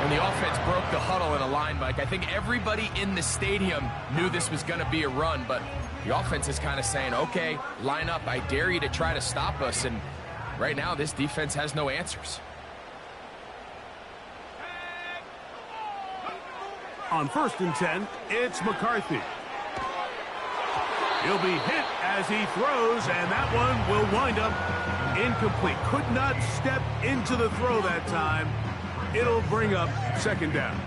When the offense broke the huddle in a line, Mike, I think everybody in the stadium knew this was going to be a run, but the offense is kind of saying, okay, line up, I dare you to try to stop us, and right now this defense has no answers. On 1st and 10, it's McCarthy. He'll be hit as he throws, and that one will wind up incomplete. Could not step into the throw that time. It'll bring up 2nd down.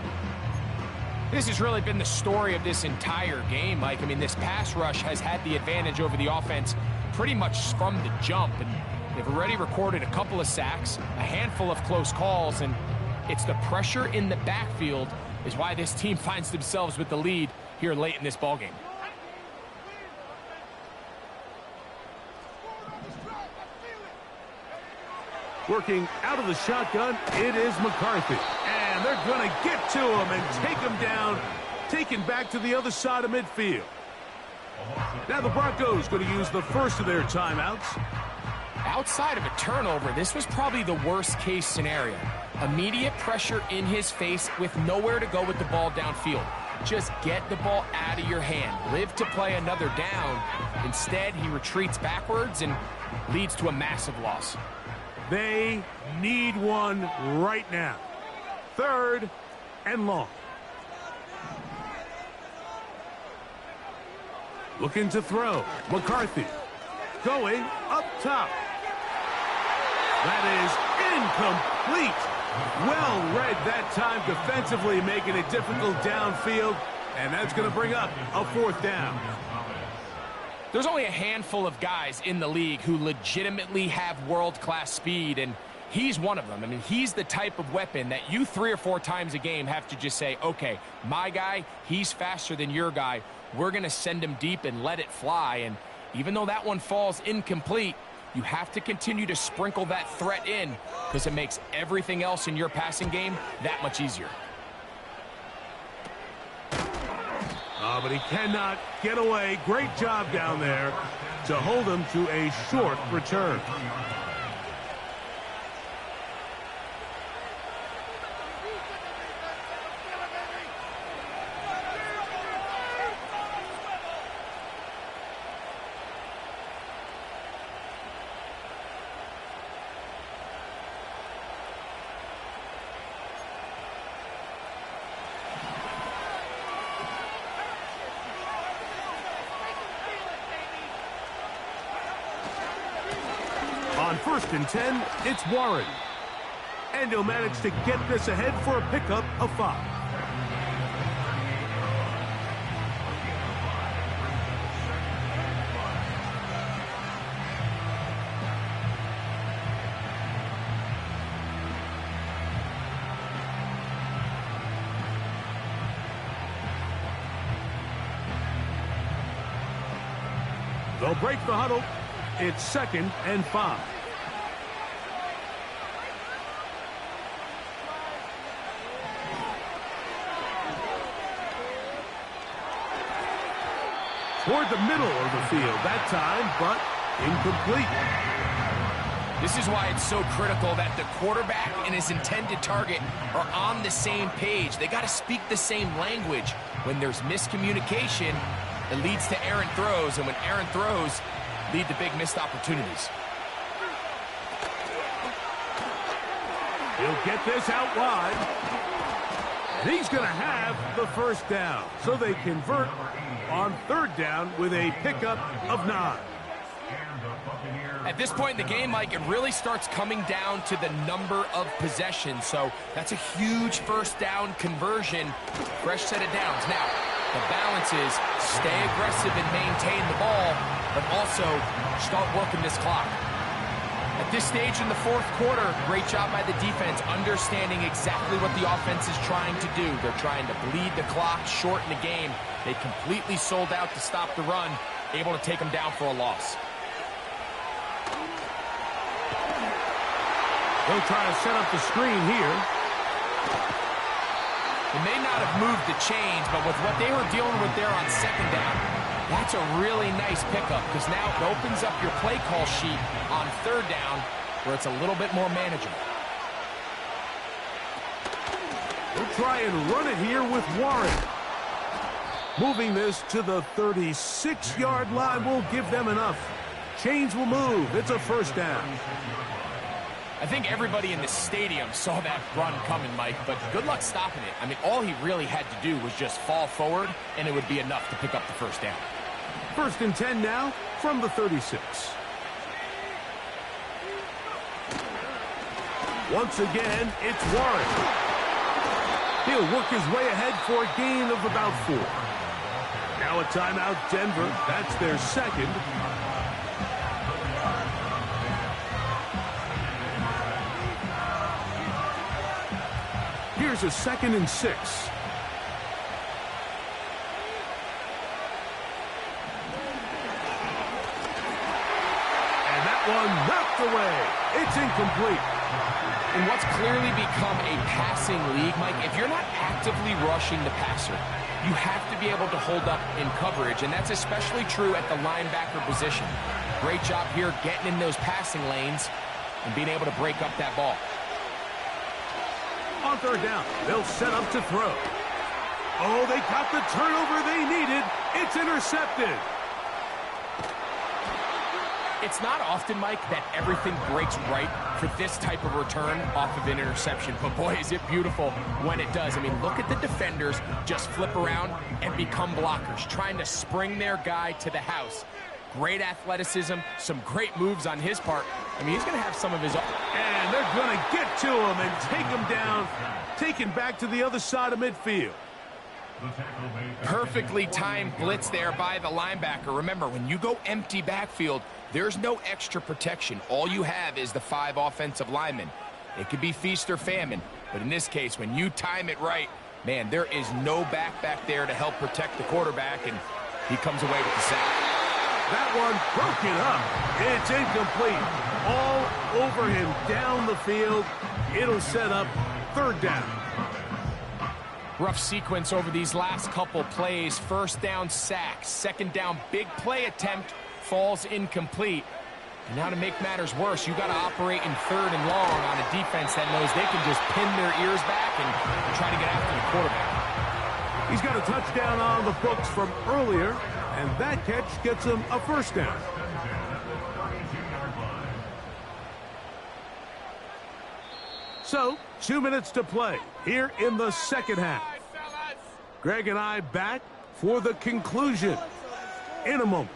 This has really been the story of this entire game, Mike. I mean, this pass rush has had the advantage over the offense pretty much from the jump, and they've already recorded a couple of sacks, a handful of close calls, and it's the pressure in the backfield is why this team finds themselves with the lead here late in this ballgame. Working out of the shotgun, it is McCarthy. And they're going to get to him and take him down, taken back to the other side of midfield. Now the Broncos going to use the first of their timeouts. Outside of a turnover, this was probably the worst-case scenario. Immediate pressure in his face with nowhere to go with the ball downfield. Just get the ball out of your hand. Live to play another down. Instead, he retreats backwards and leads to a massive loss. They need one right now. 3rd and long. Looking to throw. McCarthy going up top. That is incomplete. Well read that time defensively, making it difficult downfield. And that's going to bring up a 4th down. There's only a handful of guys in the league who legitimately have world-class speed, and he's one of them. I mean, he's the type of weapon that you 3 or 4 times a game have to just say, okay, my guy, he's faster than your guy. We're going to send him deep and let it fly. And even though that one falls incomplete, you have to continue to sprinkle that threat in because it makes everything else in your passing game that much easier. But he cannot get away. Great job down there to hold him to a short return. On 1st and 10, it's Warren. And he'll manage to get this ahead for a pickup of 5. They'll break the huddle. It's 2nd and 5. Toward the middle of the field that time, but incomplete. This is why it's so critical that the quarterback and his intended target are on the same page. They got to speak the same language. When there's miscommunication, it leads to errant throws, and when errant throws lead to big missed opportunities. He'll get this out wide. And he's going to have the 1st down. So they convert on 3rd down with a pickup of 9. At this point in the game, Mike, it really starts coming down to the number of possessions. So that's a huge 1st down conversion. Fresh set of downs. Now, the balance is stay aggressive and maintain the ball, but also start working this clock. At this stage in the 4th quarter, great job by the defense, understanding exactly what the offense is trying to do. They're trying to bleed the clock, shorten the game. They completely sold out to stop the run, able to take them down for a loss. They'll try to set up the screen here. They may not have moved the chains, but with what they were dealing with there on 2nd down, that's a really nice pickup because now it opens up your play call sheet on 3rd down where it's a little bit more manageable. He'll try and run it here with Warren. Moving this to the 36-yard line will give them enough. Chains will move. It's a first down. I think everybody in the stadium saw that run coming, Mike, but good luck stopping it. I mean, all he really had to do was just fall forward, and it would be enough to pick up the first down. 1st and 10 now from the 36. Once again, it's Warren. He'll work his way ahead for a gain of about 4. Now a timeout, Denver. That's their second. Here's a 2nd and 6. And that one knocked away. It's incomplete. In what's clearly become a passing league, Mike, if you're not actively rushing the passer, you have to be able to hold up in coverage, and that's especially true at the linebacker position. Great job here getting in those passing lanes and being able to break up that ball. On 3rd down, they'll set up to throw. Oh, they got the turnover they needed. It's intercepted. It's not often, Mike, that everything breaks right for this type of return off of an interception. But, boy, is it beautiful when it does. I mean, look at the defenders just flip around and become blockers, trying to spring their guy to the house. Great athleticism, some great moves on his part. I mean, he's going to have some of his own. And they're going to get to him and take him down, taken back to the other side of midfield. Perfectly timed blitz there by the linebacker. Remember, when you go empty backfield, there's no extra protection. All you have is the 5 offensive linemen. It could be feast or famine, but in this case, when you time it right, man, there is no back there to help protect the quarterback, and he comes away with the sack. That one broken up. It's incomplete. All over him down the field. It'll set up 3rd down. Rough sequence over these last couple plays. 1st down, sack. 2nd down, big play attempt, falls incomplete. And now to make matters worse, you got to operate in 3rd and long on a defense that knows they can just pin their ears back and try to get after the quarterback. He's got a touchdown on the books from earlier, and that catch gets him a 1st down. So, 2 minutes to play here in the 2nd half. Greg and I back for the conclusion in a moment.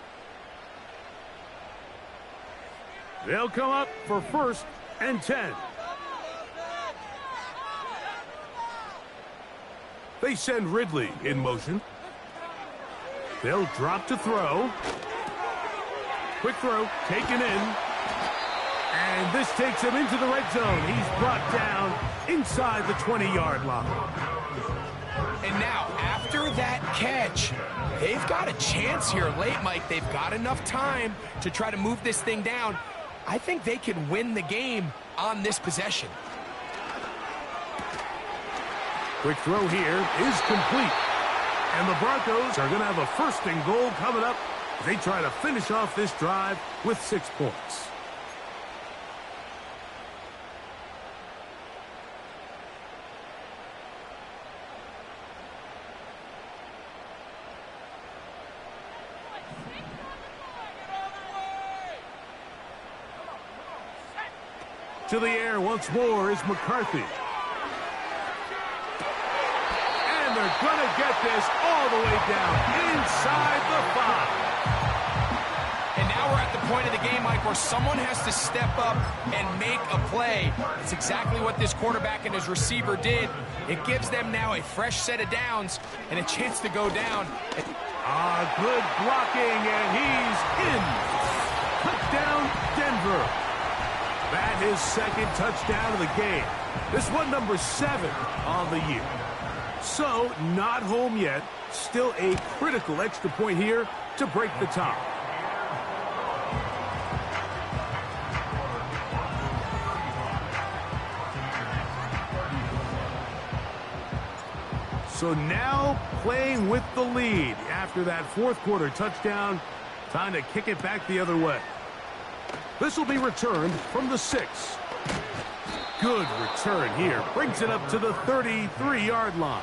They'll come up for 1st and 10. They send Ridley in motion. They'll drop to throw. Quick throw, taken in. And this takes him into the red zone. He's brought down inside the 20-yard line. And now, after that catch, they've got a chance here late, Mike. They've got enough time to try to move this thing down. I think they can win the game on this possession. Quick throw here is complete. And the Broncos are going to have a 1st and goal coming up as they try to finish off this drive with 6 points. To the air once more is McCarthy. And they're going to get this all the way down inside the 5. And now we're at the point of the game, Mike, where someone has to step up and make a play. It's exactly what this quarterback and his receiver did. It gives them now a fresh set of downs and a chance to go down. Good blocking, and he's in. Touchdown, Denver. That his 2nd touchdown of the game. This one number 7 on the year. So, not home yet. Still a critical extra point here to break the tie. So now playing with the lead after that 4th quarter touchdown. Time to kick it back the other way. This will be returned from the 6. Good return here. Brings it up to the 33-yard line.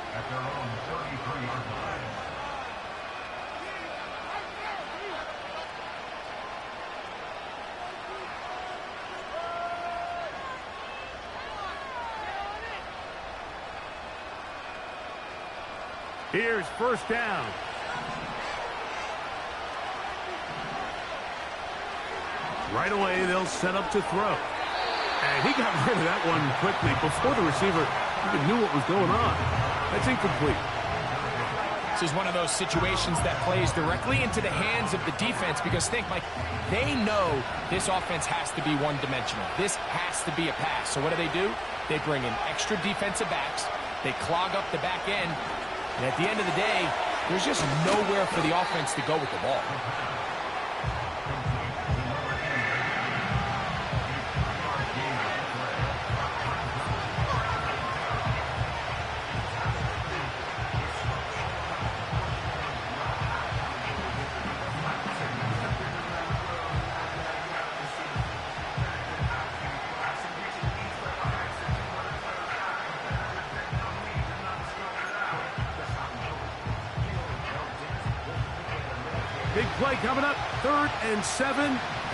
Here's first down. Right away, they'll set up to throw. And he got rid of that one quickly before the receiver even knew what was going on. That's incomplete. This is one of those situations that plays directly into the hands of the defense because think, Mike, they know this offense has to be one-dimensional. This has to be a pass. So what do? They bring in extra defensive backs. They clog up the back end. And at the end of the day, there's just nowhere for the offense to go with the ball. Big play coming up, 3rd and 7,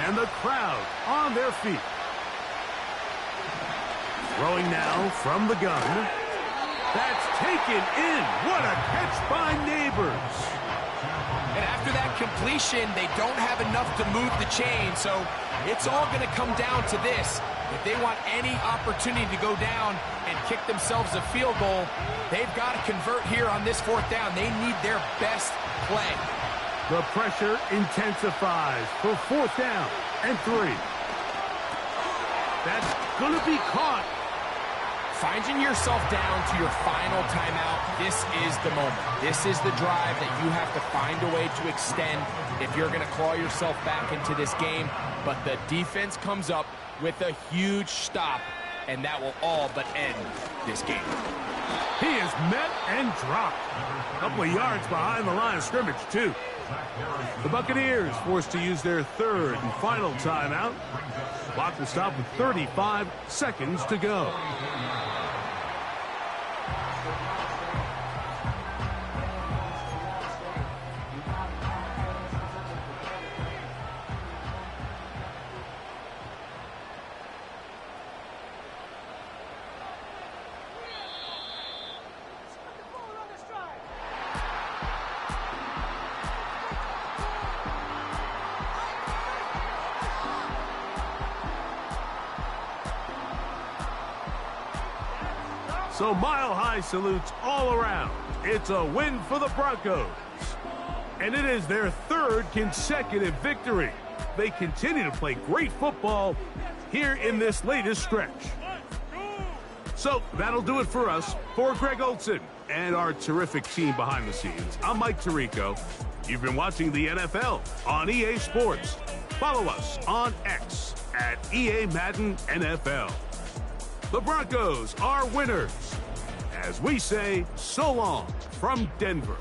and the crowd on their feet. Throwing now from the gun. That's taken in. What a catch by Neighbors. And after that completion, they don't have enough to move the chain, so it's all going to come down to this. If they want any opportunity to go down and kick themselves a field goal, they've got to convert here on this 4th down. They need their best play. The pressure intensifies for 4th down and 3. That's going to be caught. Finding yourself down to your final timeout, this is the moment. This is the drive that you have to find a way to extend if you're going to claw yourself back into this game. But the defense comes up with a huge stop, and that will all but end this game. He is met and dropped. A couple of yards behind the line of scrimmage, too. The Buccaneers forced to use their 3rd and final timeout. Clock will stop with 35 seconds to go. So mile-high salutes all around. It's a win for the Broncos. And it is their 3rd consecutive victory. They continue to play great football here in this latest stretch. So that'll do it for us. For Greg Olson and our terrific team behind the scenes, I'm Mike Tirico. You've been watching the NFL on EA Sports. Follow us on X at EA Madden NFL. The Broncos are winners. As we say, so long from Denver.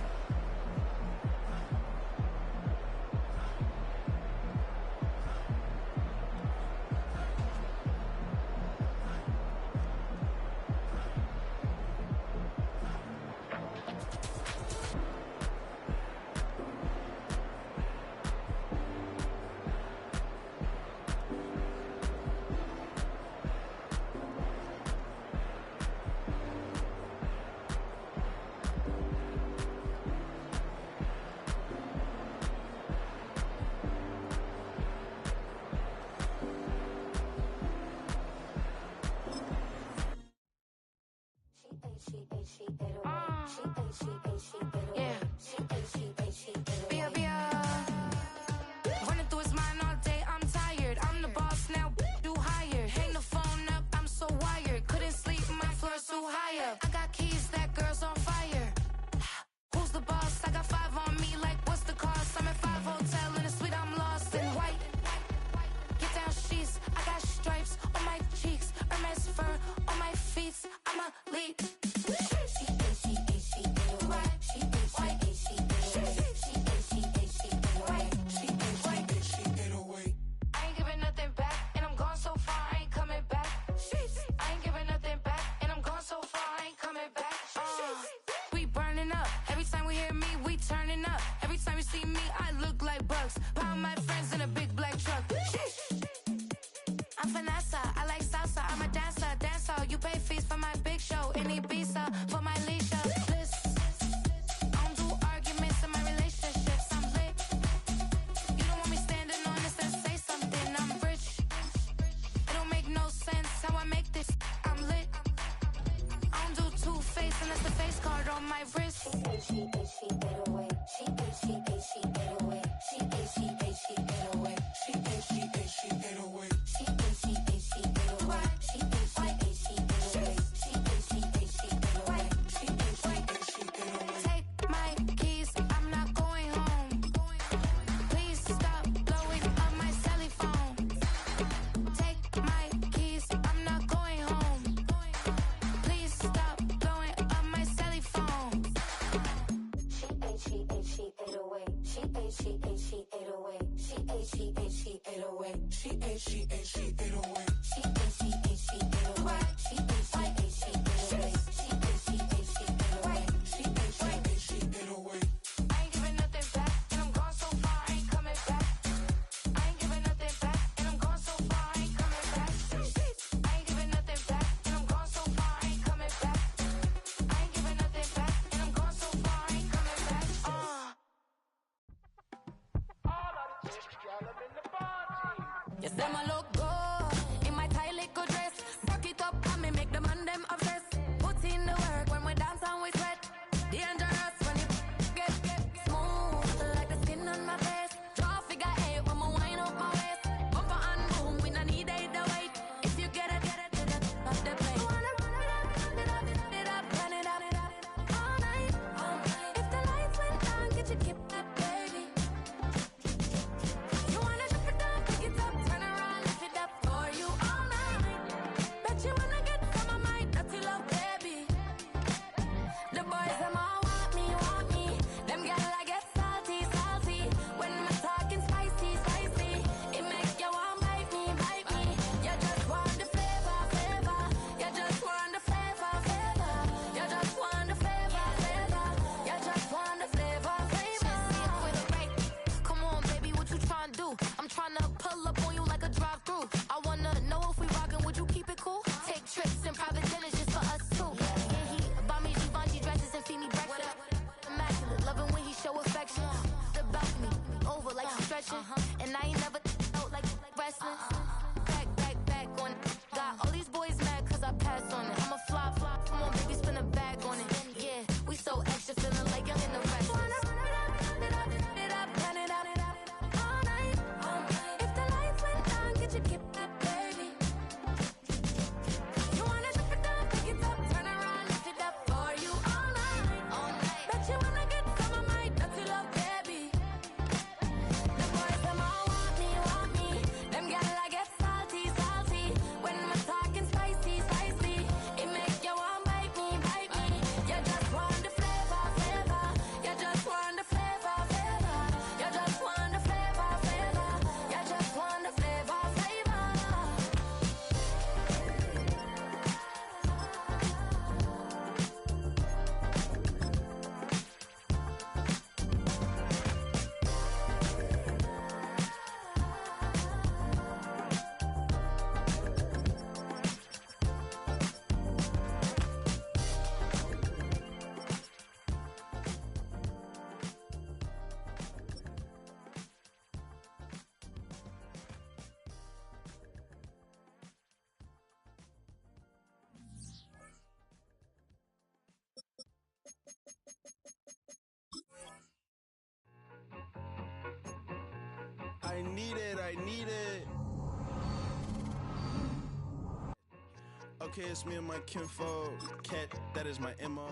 Bucs. Pound my friends in a big black truck. I'm Vanessa, I like salsa. I'm a dancer, dancer. You pay fees for my big show. Any visa for my leisure. Bliss. I don't do arguments in my relationships. I'm lit. You don't want me standing on this and say something. I'm rich. It don't make no sense how I make this. I'm lit. I don't do two-face unless the face card on my wrist. She 808. She 808. She 808. She 808. She 808. She 808. She 808. Take my keys, I'm not going home. Please stop blowing up my celly phone. Take my keys, I'm not going home. Please stop blowing up my celly phone. She 808. She 808. She 808. She 808. She 808. She 808. She 808. She 808. She 808. She 808. She 808. She 808. I ain't giving nothing back, and I'm gone so far, I ain't coming back. I ain't giving nothing back, and I'm gone so far, I ain't coming back. I ain't giving nothing back, and I'm gone so far, I ain't coming back. I ain't giving nothing back, and I'm gone so far, I ain't coming back. All of the chicks, y'all up in the party. Yes, them a look good in my tight little dress. Rock it up and me make the man them obsessed. Put in the work when we dance and we sweat. Dangerous when you get smooth like the skin on my face. Draw figure eight when me wind up my waist. Bumper and boom, we no need either wait. If you get it, off the plate. Wanna run it up, run it up all night. If the lights went down, get your kip up, baby. You wanna drop it down, pick it up, turn around, lift it up for you all night. Bet you wanna get some of my dirty love, baby. The boys them all want me. Them gyal I get salty. When I'm talking spicy. It make you want bite me. You just want the flavor. You just want the flavor. You just want the flavor. You just want the flavor. With a right. Come on, baby, what you tryna do? I'm tryna pull up on you like a drive-through. I wanna know if we rockin', would you keep it cool? Take trips and private dinners just for us two. Yeah, he buy me Givenchy dresses and feed me breakfast. Immaculate, loving when he show affection. The balcony, over like he's stretching. And I ain't never out like wrestling. Back on it. Got all these boys mad cause I passed on it. I'm a flop. Come on, baby, spin a bag on it. Yeah, we so extra, feeling like young in the rest. Run it up all night. If the lights went down, get your kip up, baby. You wanna drop it down, pick it up, turn around, lift it up for you all night. Bet you wanna get some of my dirty love, baby. The boys them all want me. Them gyal I get salty. When I'm talking spicy. It make you want bite me. You just want the flavor. You just want the flavor. You just want the flavor. You just want the flavor. I need it. Okay, it's me and my kinfolk. Cat, that is my MO.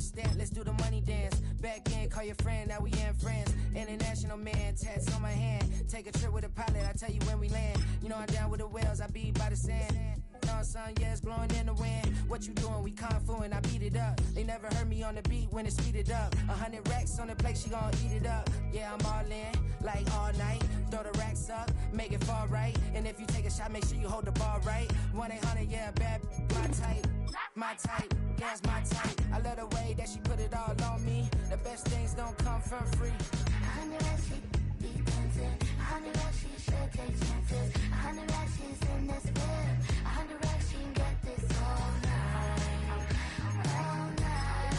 stamp, let's do the money dance. Back in, call your friend, now we in friends. International man, tats on my hand. Take a trip with a pilot, I tell you when we land. You know I'm down with the whales, I be by the sand. Sun, yeah, it's blowing in the wind. What you doing? We kung fu and I beat it up. They never heard me on the beat when it speeded up. 100 racks on the plate, she gon' eat it up. Yeah, I'm all in, like all night. Throw the racks up, make it fall right. And if you take a shot, make sure you hold the ball right. 1-800, yeah, bad, my type. My type, yeah, it's my type. I love the way that she put it all on me. The best things don't come from free. 100 racks, she be dancing. 100 racks, she should take chances. 100 racks, she's in this whip. 100 racks, she can get this all night. All night.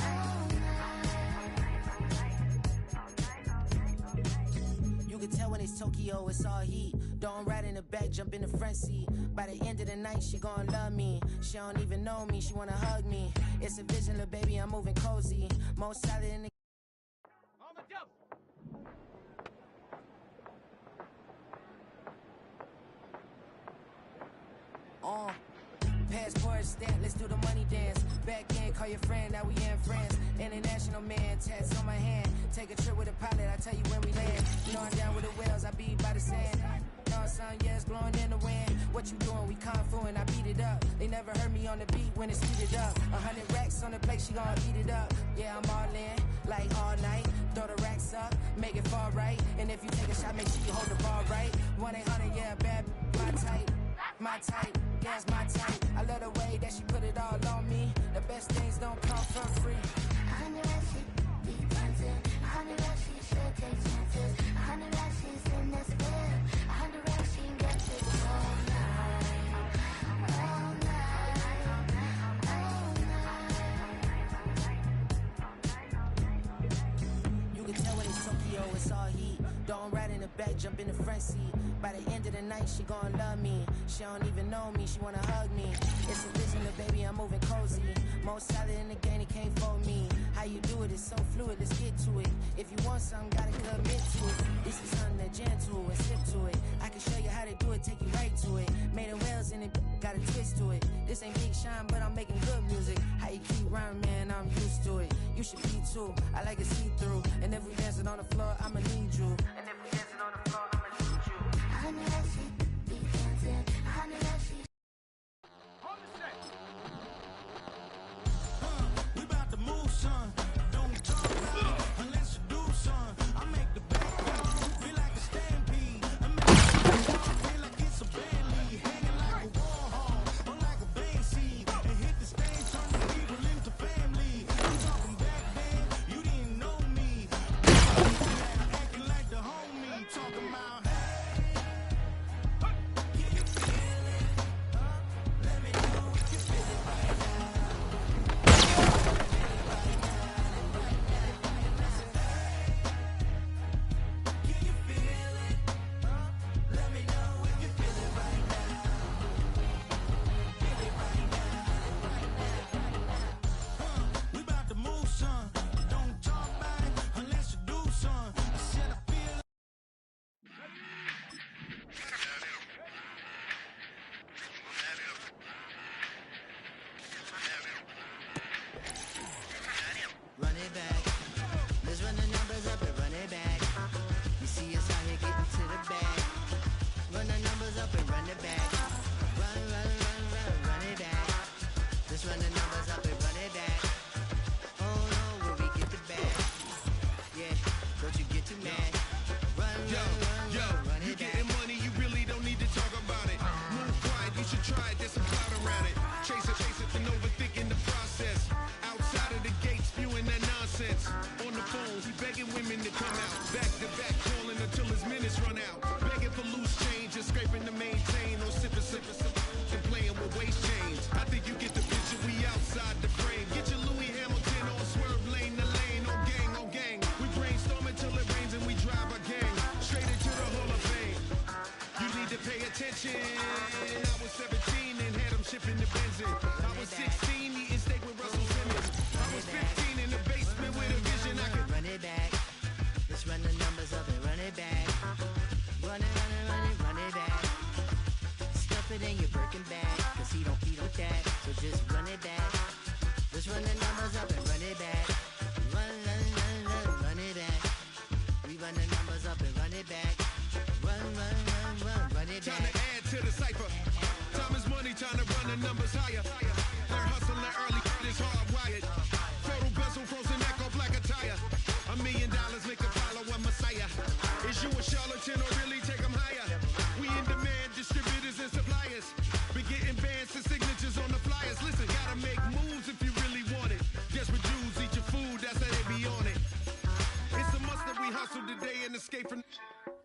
All night. You can tell when it's Tokyo, it's all heat. Don't ride in the back, jump in the front seat. By the end of the night, she gon' love me. She don't even know me, she wanna hug me. It's a vision, little baby, I'm moving cozy. Most solid in the passport stamp, let's do the money dance. Back in, call your friend, now we in friends. International man, tats on my hand. Take a trip with a pilot, I tell you when we land. You know I'm down with the whales, I be by the sand. Sun, yeah, it's blowing in the wind. What you doing? We kung fu and I beat it up. They never heard me on the beat when it speeded up. 100 racks on the plate, she gon' eat it up. Yeah, I'm all in, like all night. Throw the racks up, make it fall right. And if you take a shot, make sure you hold the ball right. 1-800, yeah, bad, my type. My type, yeah, it's my type. I love the way that she put it all on me. The best things don't come for free. 100 racks, she be dancing. 100 racks, she should take chances. 100 racks, she's in this whip. 100 racks, she can get this all night. All night. All night. You can tell when it's Tokyo, it's all heat. Don't ride in the back, jump in the front seat. By the end of the night, she gon' love me. She don't even know me, she wanna hug me. It's a vision, little baby, I'm moving cozy. Most solid in the game, it can't fold me. How you do it, it's so fluid, let's get to it. If you want something, gotta commit to it. This is something that gentle and sip to it. I can show you how to do it, take you right to it. Made of whales in it, got a twist to it. This ain't Big Shine, but I'm making good music. How you keep rhyming, man, I'm used to it. You should be too, I like it see-through. And if we dancing on the floor, I'ma need you. And if we dancing on the floor, I'ma need you. 100 racks, she be dancing. 100 racks, she We about to move, son. Don't talk about it unless you do, son. I make the backyard feel like a stampede. I make the backyard feel like it's a band lead. Hanging like a war hall or like a band seed. And hit the stage, turn the people into family. I'm talking back then, you didn't know me. Acting like the homie, talking about hey. Can you feel it? Let me know if you feel it right now. Can you feel it? Let me know if you feel it right now. Feel it right now. We about to move, son. Don't talk about it unless you do, son. I said I feel it. Run it back. Let's run the numbers up and run it back. You see us out here getting to the bag. Run the numbers up and run it back. Run, run, run, run, run it back. Let's run the numbers up and run it back. Oh no, where we get the bag. Yeah, don't you get too mad. Run, run, run, run, run You it back. getting money, you really don't need to talk about it. Move quiet, you should try it, there's some clout around it. Chase it, and overthinking the process. Outside of the gate, spewing that nonsense. On the phone, he begging women to come out. Back to back, calling until his minutes run out. Begging for loose change and scraping to maintain. Or sipping, and playing with waist chains. I think you get the picture, we outside the frame. Get your Louis Hamilton on swerve lane to lane. On gang. We brainstorm until it rains and we drive our gang straight into the Hall of Fame. You need to pay attention. I was 17 and had them shipping the Benzin. I was 16 eating steak with Russell Simmons. I was 15 in the basement with a vision I could. Run it back. Let's run the numbers up and run it back. Run it, run it, run it, run it back. Stuff it in your Birkin bag, cause he don't with that. So just run it back. Let's run the numbers up and run it back. Run, run, run, run, run it back. We run the numbers up and run it back. Run, run, run, run, run it Time to back. add to the cipher. Time is money, time to run the numbers higher. Learn hustling early, it's hardwired. Total bezel, frozen neck off like a tire. $1 million make a follow a messiah. Is you a charlatan or really take them higher? We in demand, distributors and suppliers. Be getting bands and signatures on the flyers. Listen, gotta make moves if you really want it. Desperate Jews eat your food, that's how they be on it. It's a must that we hustle today and escape from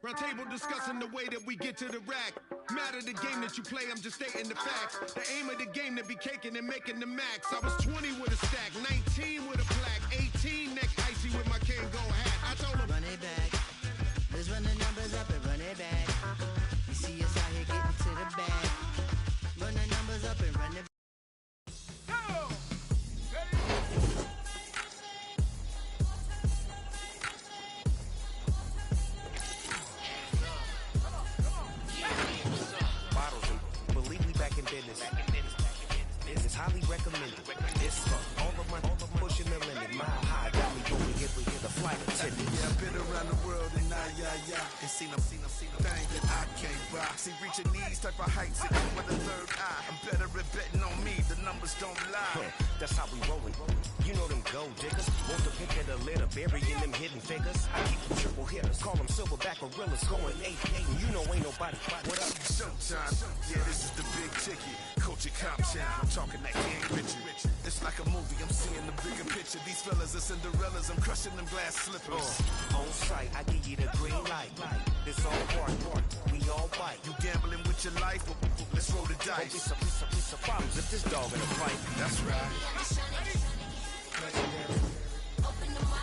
round table discussing the way that we get to the rack. Matter the game that you play, I'm just stating the facts. The aim of the game to be caking and making the max. I was 20 with a stack, 19 with a plaque, 18 neck icy with my Kango hat. I told him, Run it back. Let's run the numbers up and run it back. You see us out here getting to the bag. Run the numbers up and run it back. Bottles and believe we back in business. This is highly recommended. This all of my pushing the limit. Mile high, got me over here with the flight attendant. Yeah, I've been around the world and and seen them thing that I can't buy. See, reaching these type of heights, it come with a third eye. I'm better at betting on me, the numbers don't lie. That's how we rollin'. You know them gold diggers. Want to pick at a litter, burying them hidden figures. I keep them triple hitters, call them silverback gorillas, going 8-8, and you know ain't nobody. What up? Showtime, yeah, this is the big ticket. Culture Cop Town, I'm talking that King Richard. It's like a movie, I'm seeing the bigger picture. These fellas are Cinderellas, I'm crushing them glass slippers. On sight, I give you the green light. This all part, we all bite. You gambling with your life? Well, let's roll the Don't be dice. some problems if this dog in a fight. That's right. Open the wide.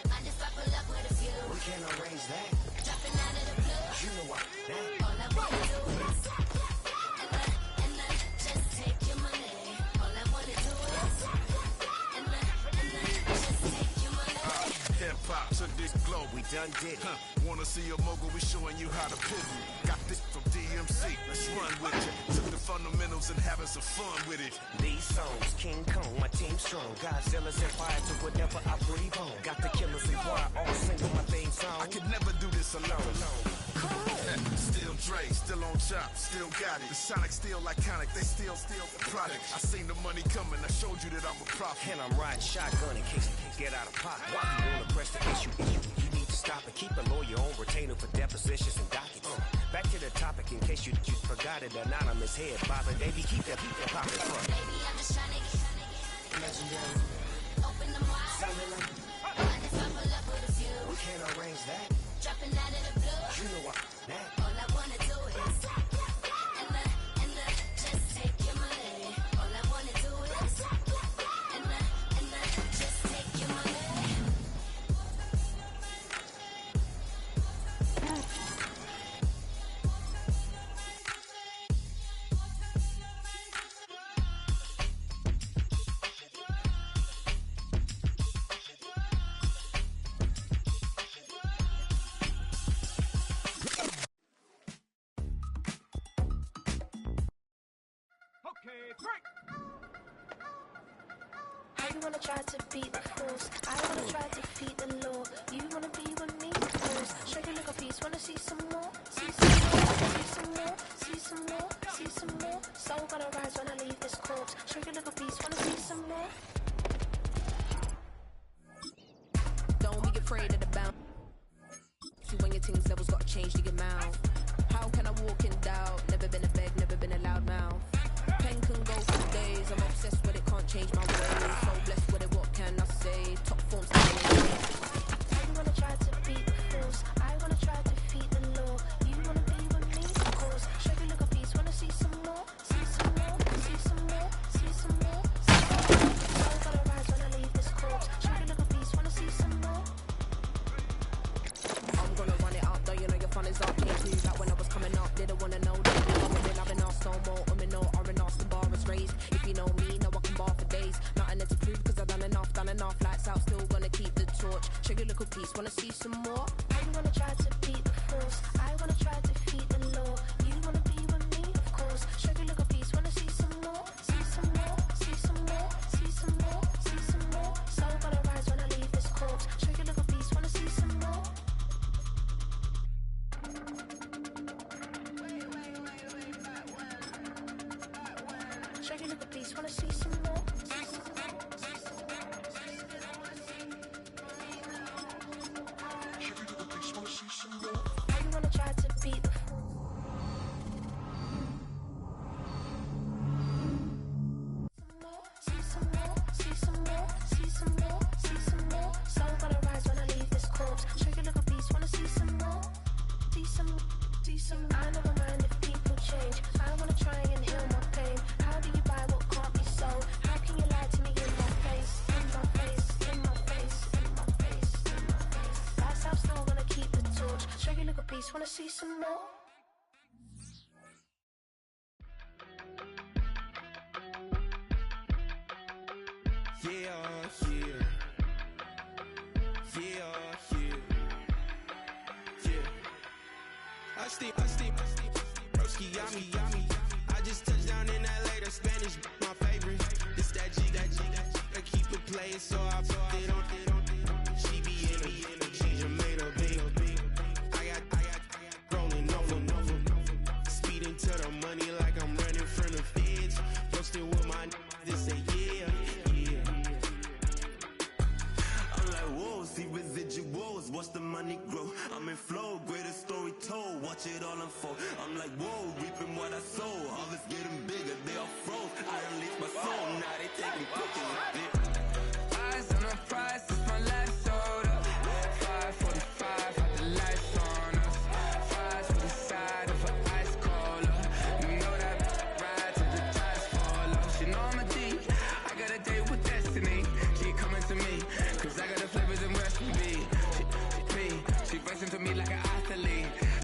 I just buckle up with a few. We can't arrange that. Dropping out of the blue. You know what? That. All I wanna do is and then just take your money. All I wanna do is and then just take your money. Hip hop took this globe. We done did. Wanna see a mogul? We showing you how to pivot. Got this from DMC. Let's run with it. Took the fundamentals and having some fun with it. These songs, King Kong, my team strong. Godzilla's empire to whatever I breathe on. Got the killers in choir, all singing my theme song. I could never do this alone. Still Dre, still on top, still got it. The Sonic still iconic, they still the product. I seen the money coming, I showed you that I'm a prophet. And I'm riding shotgun in case you get out of pocket. Why you wanna press the issue? You need to stop and keep a lawyer on retainer for depositions and dockets. Back to the topic in case you forgot it. Anonymous head bobbing, baby, keep that popping front. Baby, I'm just trying to get legendary. Open them wide. I just buckle up with a few. We can't arrange that. Dropping out of the blue. You know what? That. All I wanna do is and then just take your money. All I wanna do is and then just take your money. I wanna try to beat the force. I wanna try to defeat the law. You wanna be with me, of course. Show you little piece. Wanna see some more? See some more? See some more? See some more? See some more? Soul gonna rise when I leave this corpse. Show you little piece. Wanna see some more? Don't be afraid of the bound. See when your things levels got changed to your mouth. How can I walk in doubt? Never been a beg, never been a loud mouth. Pen can go for days. I'm obsessed with it, can't change my ways. So blessed with it, what can I say? Top form staying. I wanna try to beat the force. I wanna try to defeat the law. You wanna be with me, of course. Show you little piece. Wanna see some more? See some more? See some more? See some more? See some more? Soul gonna rise when I leave this corpse. Show you little piece. Wanna see some more? I'm gonna run it up, though you know your fun is up. Came to like when I was coming up, didn't wanna know that you know when I've been asked no more. No R&R's, the bar is raised. If you know me, know I can bar for days. Nothing there to prove, cause I've done enough. Lights out, still gonna keep the torch. Show you a little piece, wanna see some more? I wanna try to beat the force. I wanna try to defeat the law. You wanna be with me, of course. Show you little piece. Wanna see some more? See some more? See some more? See some Decent, I never mind if people change. I wanna try and heal my pain. How do you buy what can't be sold? How can you lie to me in my face? In my face, in my face, in my face, in my face. That's how I'm still gonna keep the torch. Show you a little piece, wanna see some more? Broski, yummy. I just touched down in LA, the Spanish, my favorite. This that G, I keep it playing, so I put it on. She be in it, she just made a big. I got rolling over. Speeding to the money like I'm running from the feds. Posting with my this say yeah. I'm like, whoa, see residuals, watch the money grow. I'm in flow, greatest story told, watch it all unfold. I'm like, whoa, reaping what I sow. Harvest getting bigger, they all froze. I unleashed my soul, now they taking pictures. Eyes on the prize, it's my last